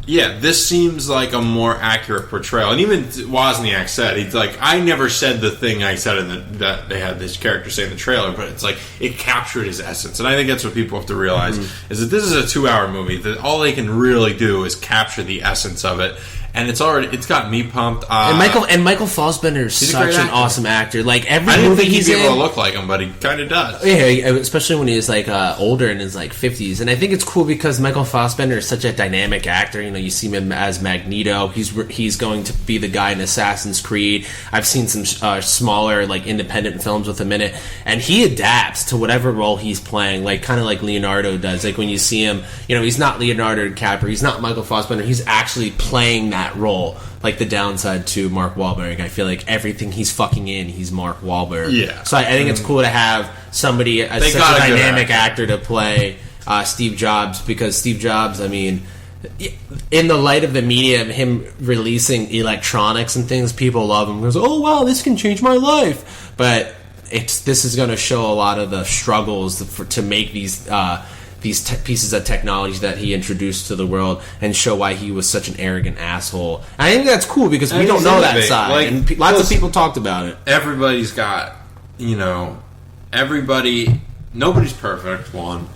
Yeah, this seems like a more accurate portrayal. And even Wozniak said, he's like, I never said the thing I said that they had this character say in the trailer, but it's like, it captured his essence. And I think that's what people have to realize, is that this is a 2-hour movie, that all they can really do is capture the essence of it. And it's got me pumped. And Michael Fassbender is such an awesome actor. Like every I didn't movie think he's he'd be in, able to look like him, but he kind of does. Yeah, especially when he's like older in his like 50s. And I think it's cool because Michael Fassbender is such a dynamic actor. You see him as Magneto. He's going to be the guy in Assassin's Creed. I've seen some smaller like independent films with him in it, and he adapts to whatever role he's playing. Like kind of like Leonardo does. Like when you see him, he's not Leonardo DiCaprio. He's not Michael Fassbender. He's actually playing that role. Like the downside to Mark Wahlberg, I feel like everything he's fucking in, he's Mark Wahlberg. Yeah. So I think it's cool to have somebody as such a dynamic actor to play Steve Jobs, because Steve Jobs, I mean, in the light of the media, him releasing electronics and things, people love him. Goes, oh wow, this can change my life. But this is going to show a lot of the struggles to make these pieces of technology that he introduced to the world, and show why he was such an arrogant asshole. And I think that's cool because we don't know that side. Like, and lots of people talked about it. Everybody's got, nobody's perfect, one.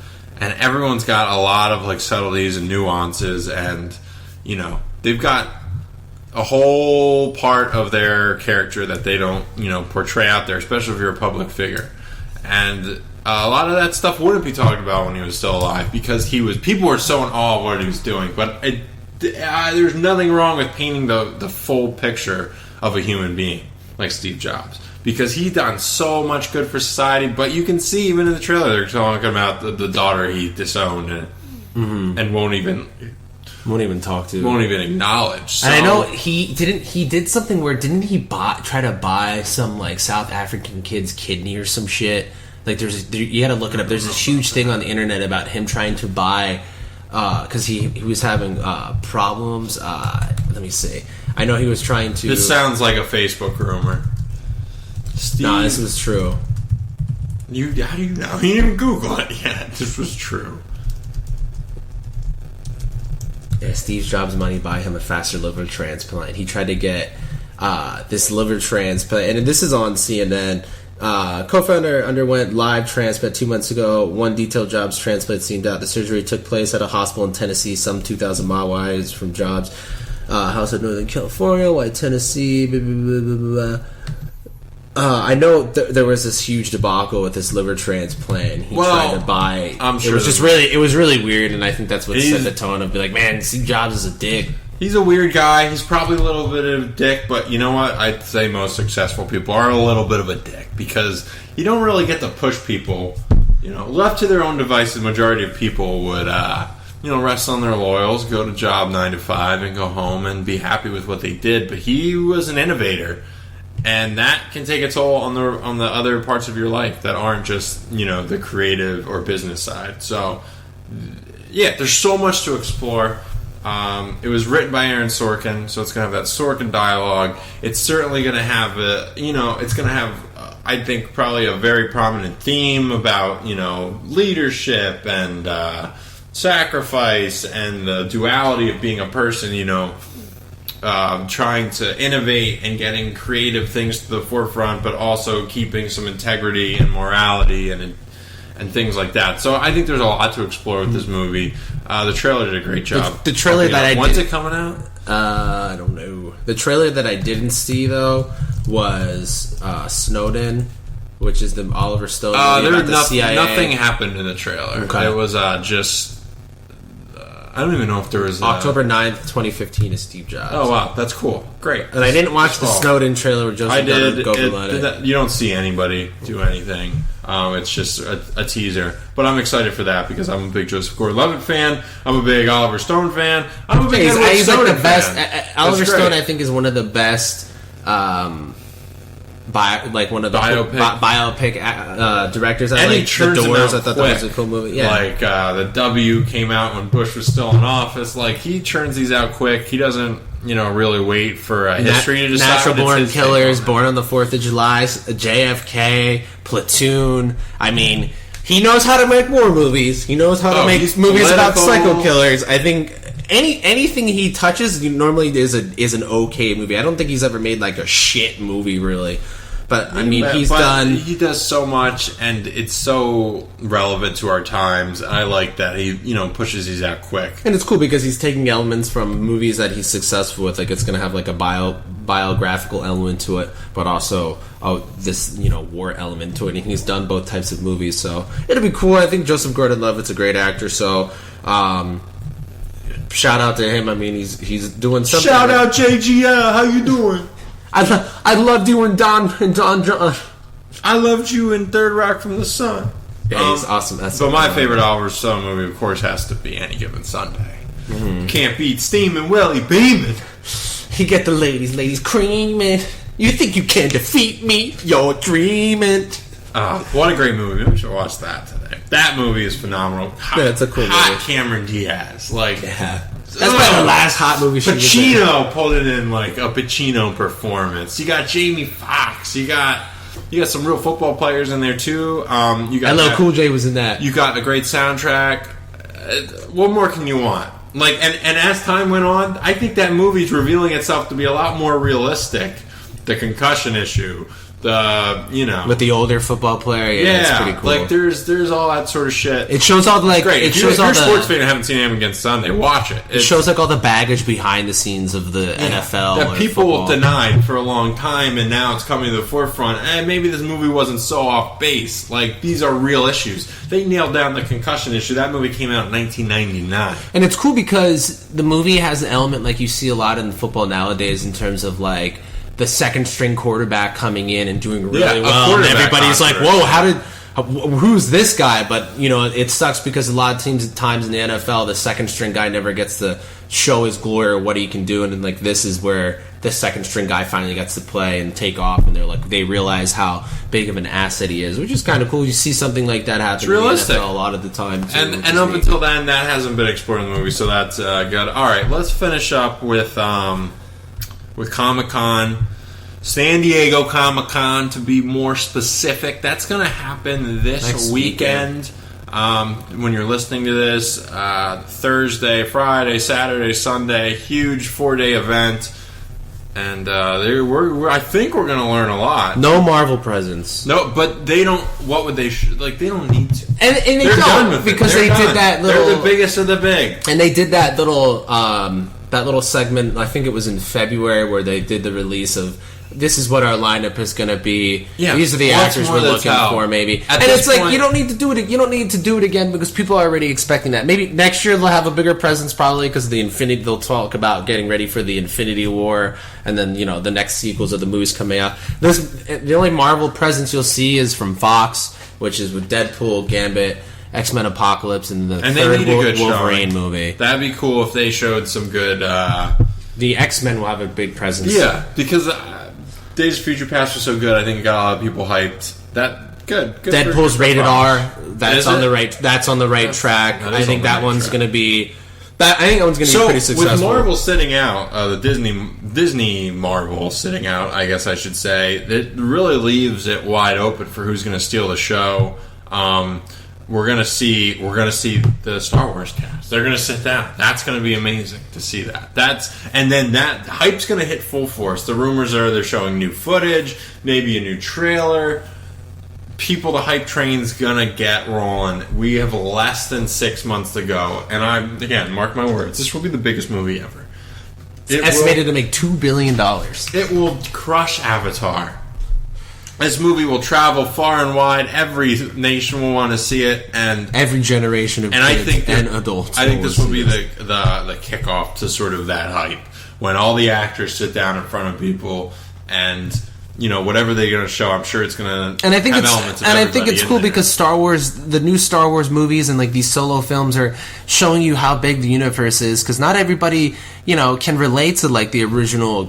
And everyone's got a lot of like subtleties and nuances, and they've got a whole part of their character that they don't portray out there, especially if you're a public figure. And a lot of that stuff wouldn't be talked about when he was still alive, because people were so in awe of what he was doing. But there's nothing wrong with painting the full picture of a human being like Steve Jobs, because he's done so much good for society. But you can see even in the trailer they're talking about the daughter he disowned and won't even talk to, won't even acknowledge. So, and I know he did something where didn't he try to buy some like South African kid's kidney or some shit. Like you got to look it up. There's this huge thing on the internet about him trying to buy because he was having problems. Let me see. I know he was trying to. This sounds like a Facebook rumor. No, this was true. How do you know? You didn't even Google it yet. This was true. Yeah, Steve Jobs' money buy him a faster liver transplant. He tried to get this liver transplant, and this is on CNN. Co-founder underwent live transplant 2 months ago. One detailed Jobs transplant seemed out. The surgery took place at a hospital in Tennessee, some 2,000 mile wide from Jobs' house in Northern California. Why Tennessee? Blah, blah, blah, blah, blah. I know there was this huge debacle with this liver transplant. He tried to buy. I'm sure it was really weird, and I think that's what set the tone of be like, man, Steve Jobs is a dick. He's a weird guy. He's probably a little bit of a dick, but you know what? I'd say most successful people are a little bit of a dick, because you don't really get to push people. Left to their own devices, the majority of people would, rest on their laurels, go to job 9 to 5, and go home and be happy with what they did. But he was an innovator, and that can take a toll on the other parts of your life that aren't just the creative or business side. So yeah, there's so much to explore. It was written by Aaron Sorkin, so it's going to have that Sorkin dialogue. It's certainly going to have it's going to have, I think, probably a very prominent theme about, leadership and sacrifice and the duality of being a person, trying to innovate and getting creative things to the forefront, but also keeping some integrity and morality and things like that. So I think there's a lot to explore with this movie. The trailer did a great job. The trailer when's it coming out? I don't know. The trailer that I didn't see though was Snowden, which is the Oliver Stone movie about the CIA. Nothing happened in the trailer. Okay. It was just. I don't even know if there was... October 9th, 2015 is Steve Jobs. Oh, wow. That's cool. Great. And I didn't watch the Snowden trailer with Joseph Gordon-Levitt. You don't see anybody do anything. It's just a teaser. But I'm excited for that because I'm a big Joseph Gordon-Levitt fan. I'm a big Oliver Stone fan. I'm a big Edward Snowden fan. Oliver Stone, I think, is one of the best... one of the biopic directors. And he churns The Doors. I thought that was a cool movie. Yeah. The W came out when Bush was still in office. Like, he churns these out quick. He doesn't, really wait for history to decide. Natural Born Killers, Born on the 4th of July, JFK, Platoon. I mean, he knows how to make war movies. He knows how to make movies about psycho killers. I think anything he touches normally is an okay movie. I don't think he's ever made like a shit movie, really. But I mean, he does so much, and it's so relevant to our times. I like that he, pushes these out quick, and it's cool because he's taking elements from movies that he's successful with. Like, it's going to have like a biographical element to it, but also this war element to it. And he's done both types of movies, so it'll be cool. I think Joseph Gordon-Levitt's a great actor, so. Shout out to him. I mean, he's doing something. Shout out JGL. How you doing? I loved you and Don John. I loved you in Third Rock from the Sun. Yeah, he's awesome. But my favorite Oliver Stone movie, of course, has to be Any Given Sunday. Mm-hmm. Can't beat steaming Willie beaming. He get the ladies creaming. You think you can defeat me? You're dreaming. What a great movie. Maybe we should watch that today. That movie is phenomenal. It's a cool movie. Cameron Diaz. That's probably the last hot movie she Pacino pulled it in like a Pacino performance. You got Jamie Foxx. You got some real football players in there too. LL Cool J was in that. You got a great soundtrack. What more can you want? And as time went on, I think that movie's revealing itself to be a lot more realistic. The concussion issue. With the older football player, it's pretty cool. Like there's all that sort of shit. It shows all the great. If you're a sports fan and haven't seen Him Against Sunday, watch it. It shows like all the baggage behind the scenes of the NFL that people denied for a long time, and now it's coming to the forefront. And maybe this movie wasn't so off base. Like, these are real issues. They nailed down the concussion issue. That movie came out in 1999, and it's cool because the movie has an element like you see a lot in football nowadays in terms of like. The second string quarterback coming in and doing really well, and everybody's like, "Whoa, who's this guy?" But it sucks because a lot of times in the NFL, the second string guy never gets to show his glory or what he can do, and like this is where the second string guy finally gets to play and take off, and they realize how big of an asset he is, which is kind of cool. You see something like that happen in the NFL a lot of the time, too, and up until then, that hasn't been explored in the movie, so that's good. All right, let's finish up with Comic-Con, San Diego Comic-Con to be more specific. That's going to happen this weekend. When you're listening to this, Thursday, Friday, Saturday, Sunday, huge 4-day event. And I think we're going to learn a lot. No Marvel presence. No, but they don't. What would they? They don't need to. And they're done with because they did that little. They're the biggest of the big. And they did that little segment. I think it was in February where they did the release of. This is what our lineup is going to be. Yeah, these are the actors we're looking for, maybe. And it's like you don't need to do it. You don't need to do it again because people are already expecting that. Maybe next year they'll have a bigger presence, probably because they'll talk about getting ready for the Infinity War, and then the next sequels of the movies coming out. The only Marvel presence you'll see is from Fox, which is with Deadpool, Gambit, X-Men Apocalypse, and the third Wolverine movie. That'd be cool if they showed some good. The X-Men will have a big presence. Yeah, because. Days of Future Past was so good. I think it got a lot of people hyped. Good. Deadpool's rated R. That's on the right. That's on the right track. That I think that one's going to be. I think that one's going to be pretty successful. With Marvel sitting out, the Disney Marvel sitting out, I guess I should say, it really leaves it wide open for who's going to steal the show. We're gonna see the Star Wars cast. They're gonna sit down. That's gonna be amazing to see that. And then that hype's gonna hit full force. The rumors are they're showing new footage, maybe a new trailer. The hype train's gonna get rolling. We have less than 6 months to go, and again, mark my words, this will be the biggest movie ever. It's estimated to make $2 billion. It will crush Avatar. This movie will travel far and wide. Every nation will want to see it, and every generation of kids and adults. I think this will be the kickoff to sort of that hype when all the actors sit down in front of people, and whatever they're going to show, I'm sure it's going to. And I think it's cool because Star Wars, the new Star Wars movies, and like these solo films are showing you how big the universe is. Because not everybody, can relate to like the original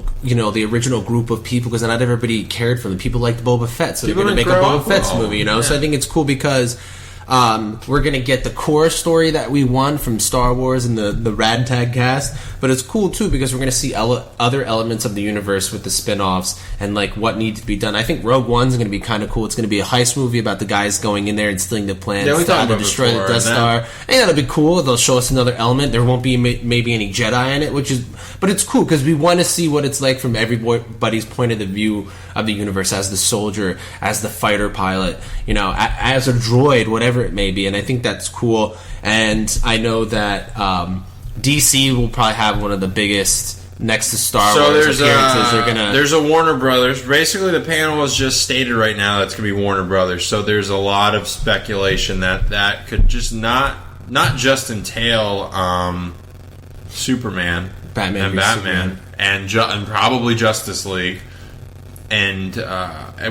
group of people. Because not everybody cared for them. People liked Boba Fett, so they're going to make a Boba Fett movie. Yeah. So I think it's cool because we're going to get the core story that we want from Star Wars and the Ragtag cast, but it's cool too because we're going to see other elements of the universe with the spin-offs and like what needs to be done. I think Rogue One's going to be kind of cool. It's going to be a heist movie about the guys going in there and stealing the plans to destroy the Death Star. I think that'll be cool. They'll show us another element. There won't be maybe any Jedi in it, but it's cool because we want to see what it's like from everybody's point of the view of the universe, as the soldier, as the fighter pilot, as a droid, whatever it may be. And I think that's cool. And I know that DC will probably have one of the biggest next to Star Wars appearances. There's a Warner Brothers. Basically, the panel is just stated right now that's going to be Warner Brothers. So there's a lot of speculation that could just not just entail Superman, Batman, and probably Justice League. And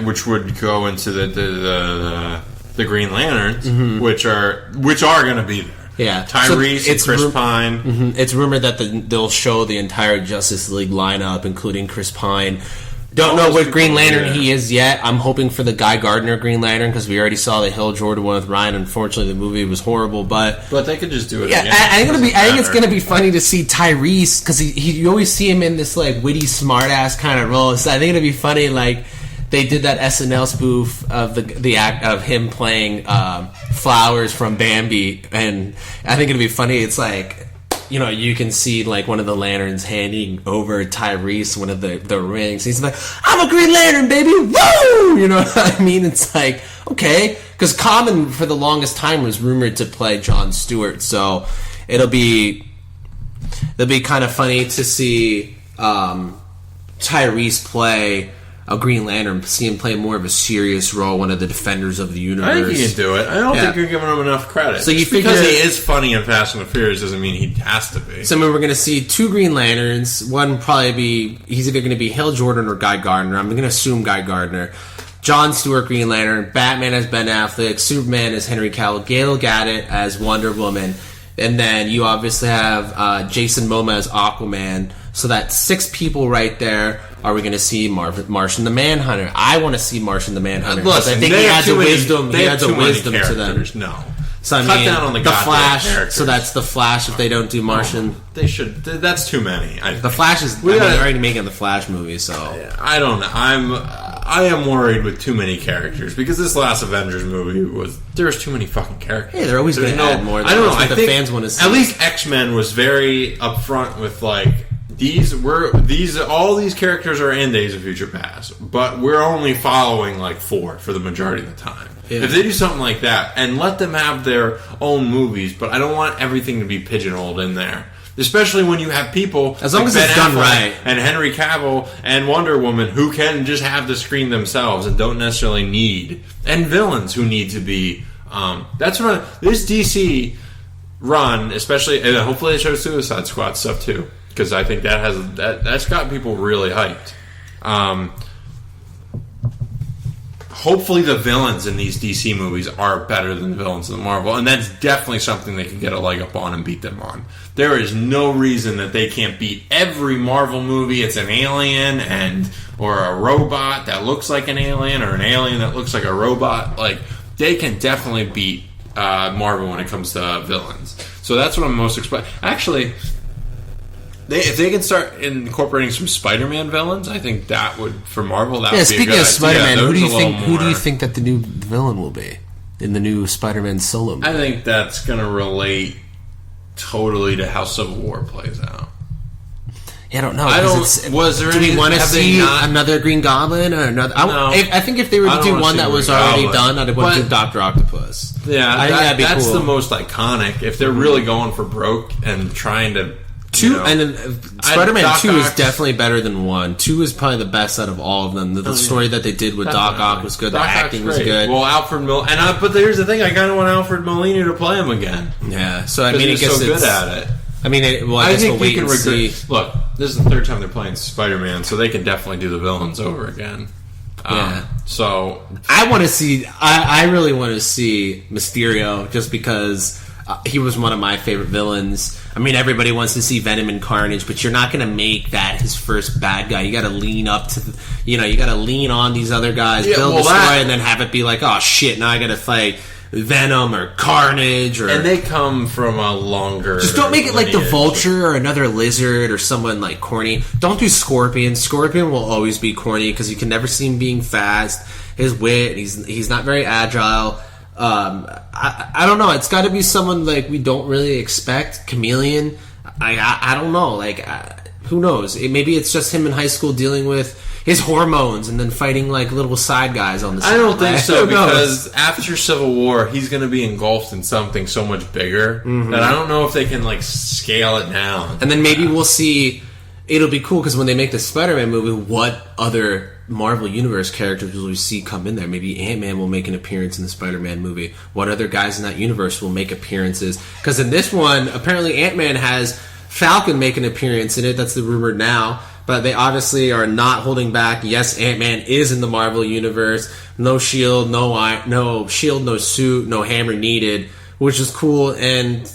which would go into the Green Lanterns, mm-hmm. which are going to be there. Yeah, Tyrese, and Chris Pine. Mm-hmm. It's rumored that they'll show the entire Justice League lineup, including Chris Pine. Don't know what Green Lantern he is yet. I'm hoping for the Guy Gardner Green Lantern because we already saw the Hal Jordan one with Ryan. Unfortunately, the movie was horrible, but they could just do it. Yeah, again. I think it's gonna be funny to see Tyrese because you always see him in this like witty, smart ass kind of role. So I think it'd be funny like they did that SNL spoof of the act of him playing Flowers from Bambi, and I think it'd be funny. It's like, you can see like one of the lanterns handing over Tyrese one of the rings. He's like, "I'm a Green Lantern, baby! Woo!" You know what I mean? It's like, okay, because Common for the longest time was rumored to play Jon Stewart, so it'll be kind of funny to see Tyrese play a Green Lantern, see him play more of a serious role, one of the defenders of the universe. I think he can do it. I don't think you're giving him enough credit. So because he is funny in Fast and the Furious doesn't mean he has to be. So we're going to see two Green Lanterns. One will probably be, he's either going to be Hal Jordan or Guy Gardner. I'm going to assume Guy Gardner. Jon Stewart, Green Lantern. Batman as Ben Affleck. Superman as Henry Cavill. Gal Gadot as Wonder Woman. And then you obviously have Jason Momoa as Aquaman. So that's 6 people right there. Are we going to see Martian the Manhunter? I want to see Martian the Manhunter. Listen, I think he adds a wisdom. He adds a wisdom to them. No. So I cut down on the Flash. Characters. So that's the Flash if they don't do Martian. They should. That's too many. The Flash is. They're already making the Flash movie, so I don't know. I am worried with too many characters because this last Avengers movie there's too many fucking characters. Yeah, they're always going to add more. I don't know. I think the fans want to see. At least X-Men was very upfront with like. All these characters are in Days of Future Past, but we're only following like 4 for the majority of the time. Yeah. If they do something like that and let them have their own movies, but I don't want everything to be pigeonholed in there. Especially when you have people as long as it's done right, and Henry Cavill and Wonder Woman who can just have the screen themselves and don't necessarily need, and villains who need to be. That's what this DC run, especially, and hopefully they show Suicide Squad stuff too. Because I think that's got people really hyped. hopefully the villains in these DC movies are better than the villains in Marvel, and that's definitely something they can get a leg up on and beat them on. There is no reason that they can't beat every Marvel movie. It's an alien or a robot that looks like an alien, or an alien that looks like a robot. Like, they can definitely beat Marvel when it comes to villains. So that's what I'm most expecting. Actually, if they can start incorporating some Spider-Man villains, I think that would, for Marvel, that would be a good idea. Speaking of Spider-Man, who do you think that the new villain will be in the new Spider-Man solo movie? I think that's going to relate totally to how Civil War plays out. Yeah, I don't know. Do we want to see another Green Goblin or another? No, I think if they were to do one that was already done, I'd want to do Dr. Octopus. Yeah, I think that'd be that's cool. The most iconic. If they're really going for broke and trying to. Spider-Man 2 is definitely better than 1. 2 is probably the best out of all of them. The story that they did with Doc Ock was good. The acting was good. Well, Alfred Molina, but here's the thing: I kind of want Alfred Molina to play him again. Yeah, so I mean, he's so good at it. I mean, I guess we'll wait and see. Look, this is the third time they're playing Spider-Man, so they can definitely do the villains over again. Yeah. So I want to see. I really want to see Mysterio, just because he was one of my favorite villains. I mean, everybody wants to see Venom and Carnage, but you're not going to make that his first bad guy. You got to lean up to, you got to lean on these other guys, build the story, and then have it be like, oh shit, now I got to fight Venom or Carnage, and they come from a longer. Just don't make it like the Vulture or another Lizard or someone like corny. Don't do Scorpion. Scorpion will always be corny because you can never see him being fast. His wit, he's not very agile. I don't know. It's got to be someone like we don't really expect. Chameleon. I don't know. Like who knows? Maybe it's just him in high school dealing with his hormones and then fighting like little side guys on the side. I don't think so, because after Civil War, he's going to be engulfed in something so much bigger that I don't know if they can like scale it down. And then maybe we'll see. It'll be cool because when they make the Spider-Man movie, what other Marvel Universe characters will we see come in there? Maybe Ant-Man will make an appearance in the Spider-Man movie. What other guys in that universe will make appearances? Because in this one, apparently Ant-Man has Falcon make an appearance in it. That's the rumor now. But they obviously are not holding back. Yes, Ant-Man is in the Marvel Universe. No shield, no suit, no hammer needed, which is cool. And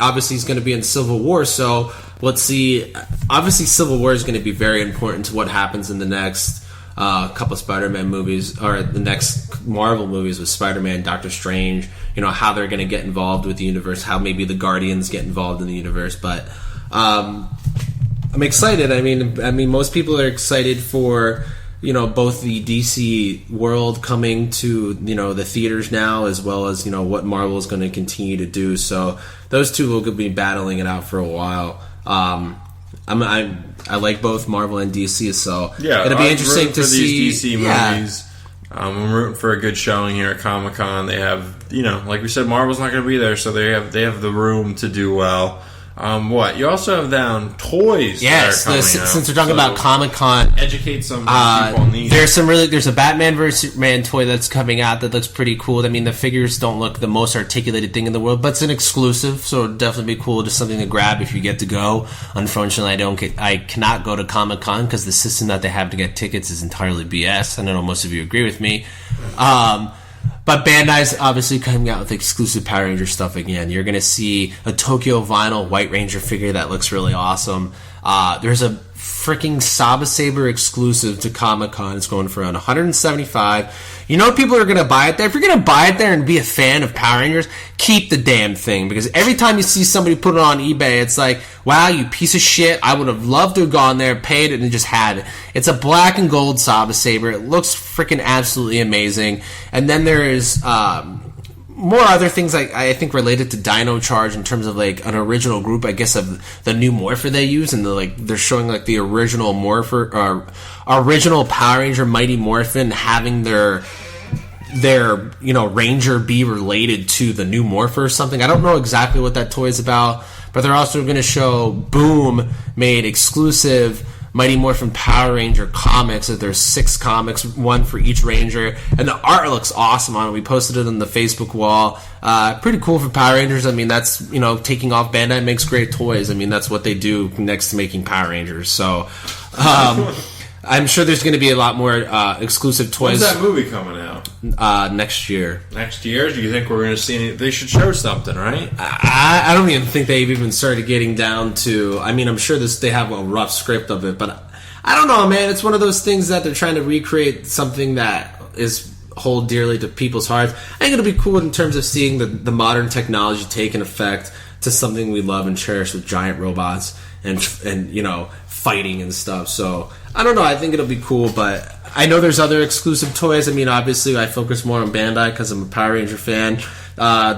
obviously he's going to be in Civil War, so let's see. Obviously Civil War is going to be very important to what happens in the next couple Spider-Man movies, or the next Marvel movies with Spider-Man, Doctor Strange, how they're going to get involved with the universe, how maybe the Guardians get involved in the universe. But I'm excited. I mean, most people are excited for both the DC world coming to the theaters now, as well as what Marvel is going to continue to do. So those two will be battling it out for a while. I like both Marvel and DC, so it'll be interesting to see these DC movies. I'm rooting for a good showing here at Comic-Con. They have, like we said, Marvel's not going to be there, so they have the room to do well. You also have down toys. Yes, that are coming since we're talking about Comic-Con, educate some people on these. There's a Batman vs Superman toy that's coming out that looks pretty cool. I mean, the figures don't look the most articulated thing in the world, but it's an exclusive, so it'll definitely be cool. Just something to grab if you get to go. Unfortunately, I cannot go to Comic-Con because the system that they have to get tickets is entirely BS. I know most of you agree with me. But Bandai's obviously coming out with exclusive Power Ranger stuff again. You're going to see a Tokyo Vinyl White Ranger figure that looks really awesome. There's a freaking Saba Saber exclusive to Comic-Con. It's going for around $175. People are going to buy it there. If you're going to buy it there and be a fan of Power Rangers, keep the damn thing. Because every time you see somebody put it on eBay, it's like, wow, you piece of shit. I would have loved to have gone there, paid it, and just had it. It's a black and gold Saba Saber. It looks freaking absolutely amazing. And then there is more other things I think related to Dino Charge in terms of like an original group, I guess, of the new Morpher they use, and they're showing like the original Morpher, original Power Ranger Mighty Morphin having their Ranger be related to the new Morpher or something. I don't know exactly what that toy is about, but they're also going to show Boom made exclusive Mighty Morphin Power Ranger comics. That there's 6 comics, one for each Ranger, and the art looks awesome on it. We posted it on the Facebook wall. Pretty cool for Power Rangers. I mean, that's taking off. Bandai makes great toys. I mean, that's what they do next to making Power Rangers. So I'm sure there's going to be a lot more exclusive toys. When's that movie coming out? Next year. Next year? Do you think we're going to see any? They should show something, right? I don't even think they've even started getting down to... I mean, I'm sure they have a rough script of it, but I don't know, man. It's one of those things that they're trying to recreate something that is hold dearly to people's hearts. I think it'll be cool in terms of seeing the modern technology take an effect to something we love and cherish with giant robots and fighting and stuff. So I don't know. I think it'll be cool, but I know there's other exclusive toys. I mean, obviously, I focus more on Bandai because I'm a Power Ranger fan.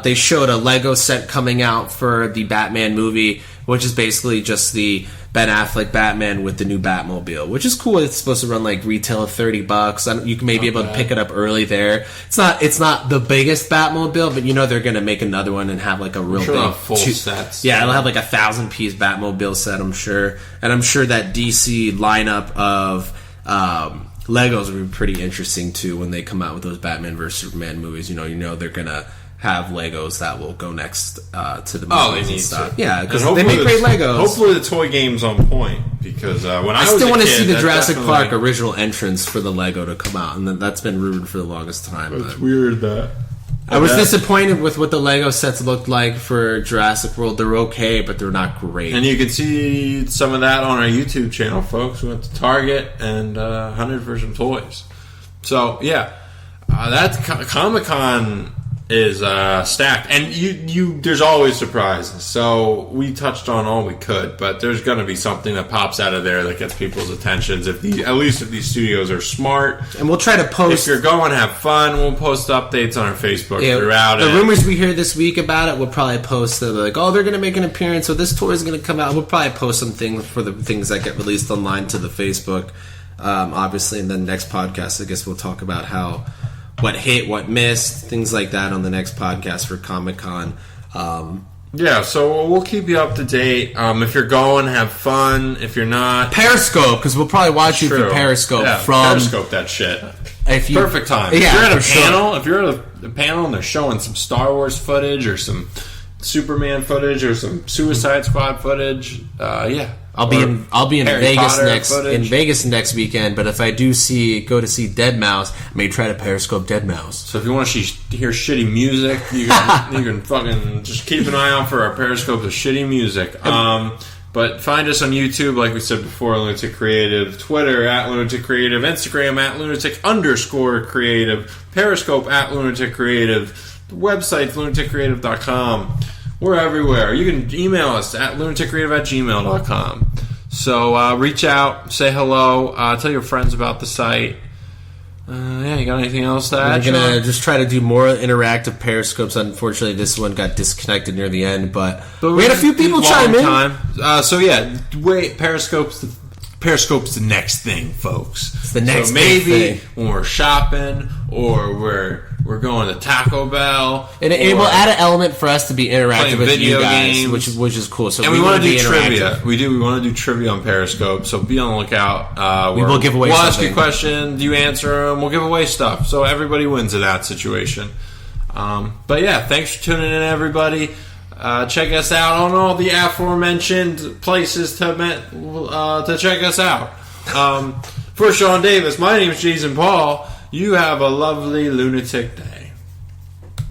They showed a Lego set coming out for the Batman movie, which is basically just the Ben Affleck Batman with the new Batmobile, which is cool. It's supposed to run like retail of $30. You can maybe be able to pick it up early there. It's not the biggest Batmobile, but they're going to make another one and have like a real big full sets. Yeah, it'll have like 1,000-piece Batmobile set, I'm sure, and I'm sure that DC lineup of Legos will be pretty interesting too when they come out with those Batman vs Superman movies. They're gonna have Legos that will go next to the movies. Oh, they and need stuff. to. Yeah, because they make great Legos. Hopefully the toy game's on point, because when I still want to see the that Jurassic Park original entrance for the Lego to come out, and that's been rumored for the longest time. It's weird that... I was disappointed with what the Lego sets looked like for Jurassic World. They're okay, but they're not great. And you can see some of that on our YouTube channel, folks. We went to Target and hunted for some toys. So, yeah. That's Comic-Con is stacked, and there's always surprises. So we touched on all we could, but there's going to be something that pops out of there that gets people's attentions. At least if these studios are smart, and we'll try to post. If you're going, have fun. We'll post updates on our Facebook throughout. The rumors we hear this week about it, we'll probably post that like, they're going to make an appearance, so this toy is going to come out. We'll probably post some things for the things that get released online to the Facebook, obviously, and then next podcast, I guess we'll talk about what hit, what missed, things like that on the next podcast for Comic-Con. Yeah, so we'll keep you up to date. If you're going, have fun. If you're not... Periscope, because we'll probably watch you through Periscope. Yeah, Periscope that shit. Perfect time. Yeah, if you're at a panel and they're showing some Star Wars footage or some Superman footage or some Suicide Squad footage, I'll be in Harry Vegas Potter Vegas next weekend. But if I do go to see Deadmau5, I may try to Periscope Deadmau5. So if you want to hear shitty music, you can fucking just keep an eye out for our Periscope of shitty music. But find us on YouTube, like we said before, Lunatic Creative, Twitter at Lunatic Creative, Instagram at Lunatic_Creative, Periscope at Lunatic Creative, the website lunaticcreative.com. We're everywhere. You can email us at lunaticcreative@gmail.com. So reach out, say hello, tell your friends about the site. You got anything else to add? We're going to just try to do more interactive Periscopes. Unfortunately, this one got disconnected near the end, but we had a few people chime in. Periscope's the next thing, folks. It's the next thing. When we're shopping or we're going to Taco Bell, and it will add an element for us to be interactive with you guys, games, which is cool. So and we want to do trivia. We want to do trivia on Periscope. So be on the lookout. We will give away. We'll something. ask you questions. You answer them. We'll give away stuff. So everybody wins in that situation. But yeah, thanks for tuning in, everybody. Check us out on all the aforementioned places to check us out. For Sean Davis, my name is Jason Paul. You have a lovely lunatic day.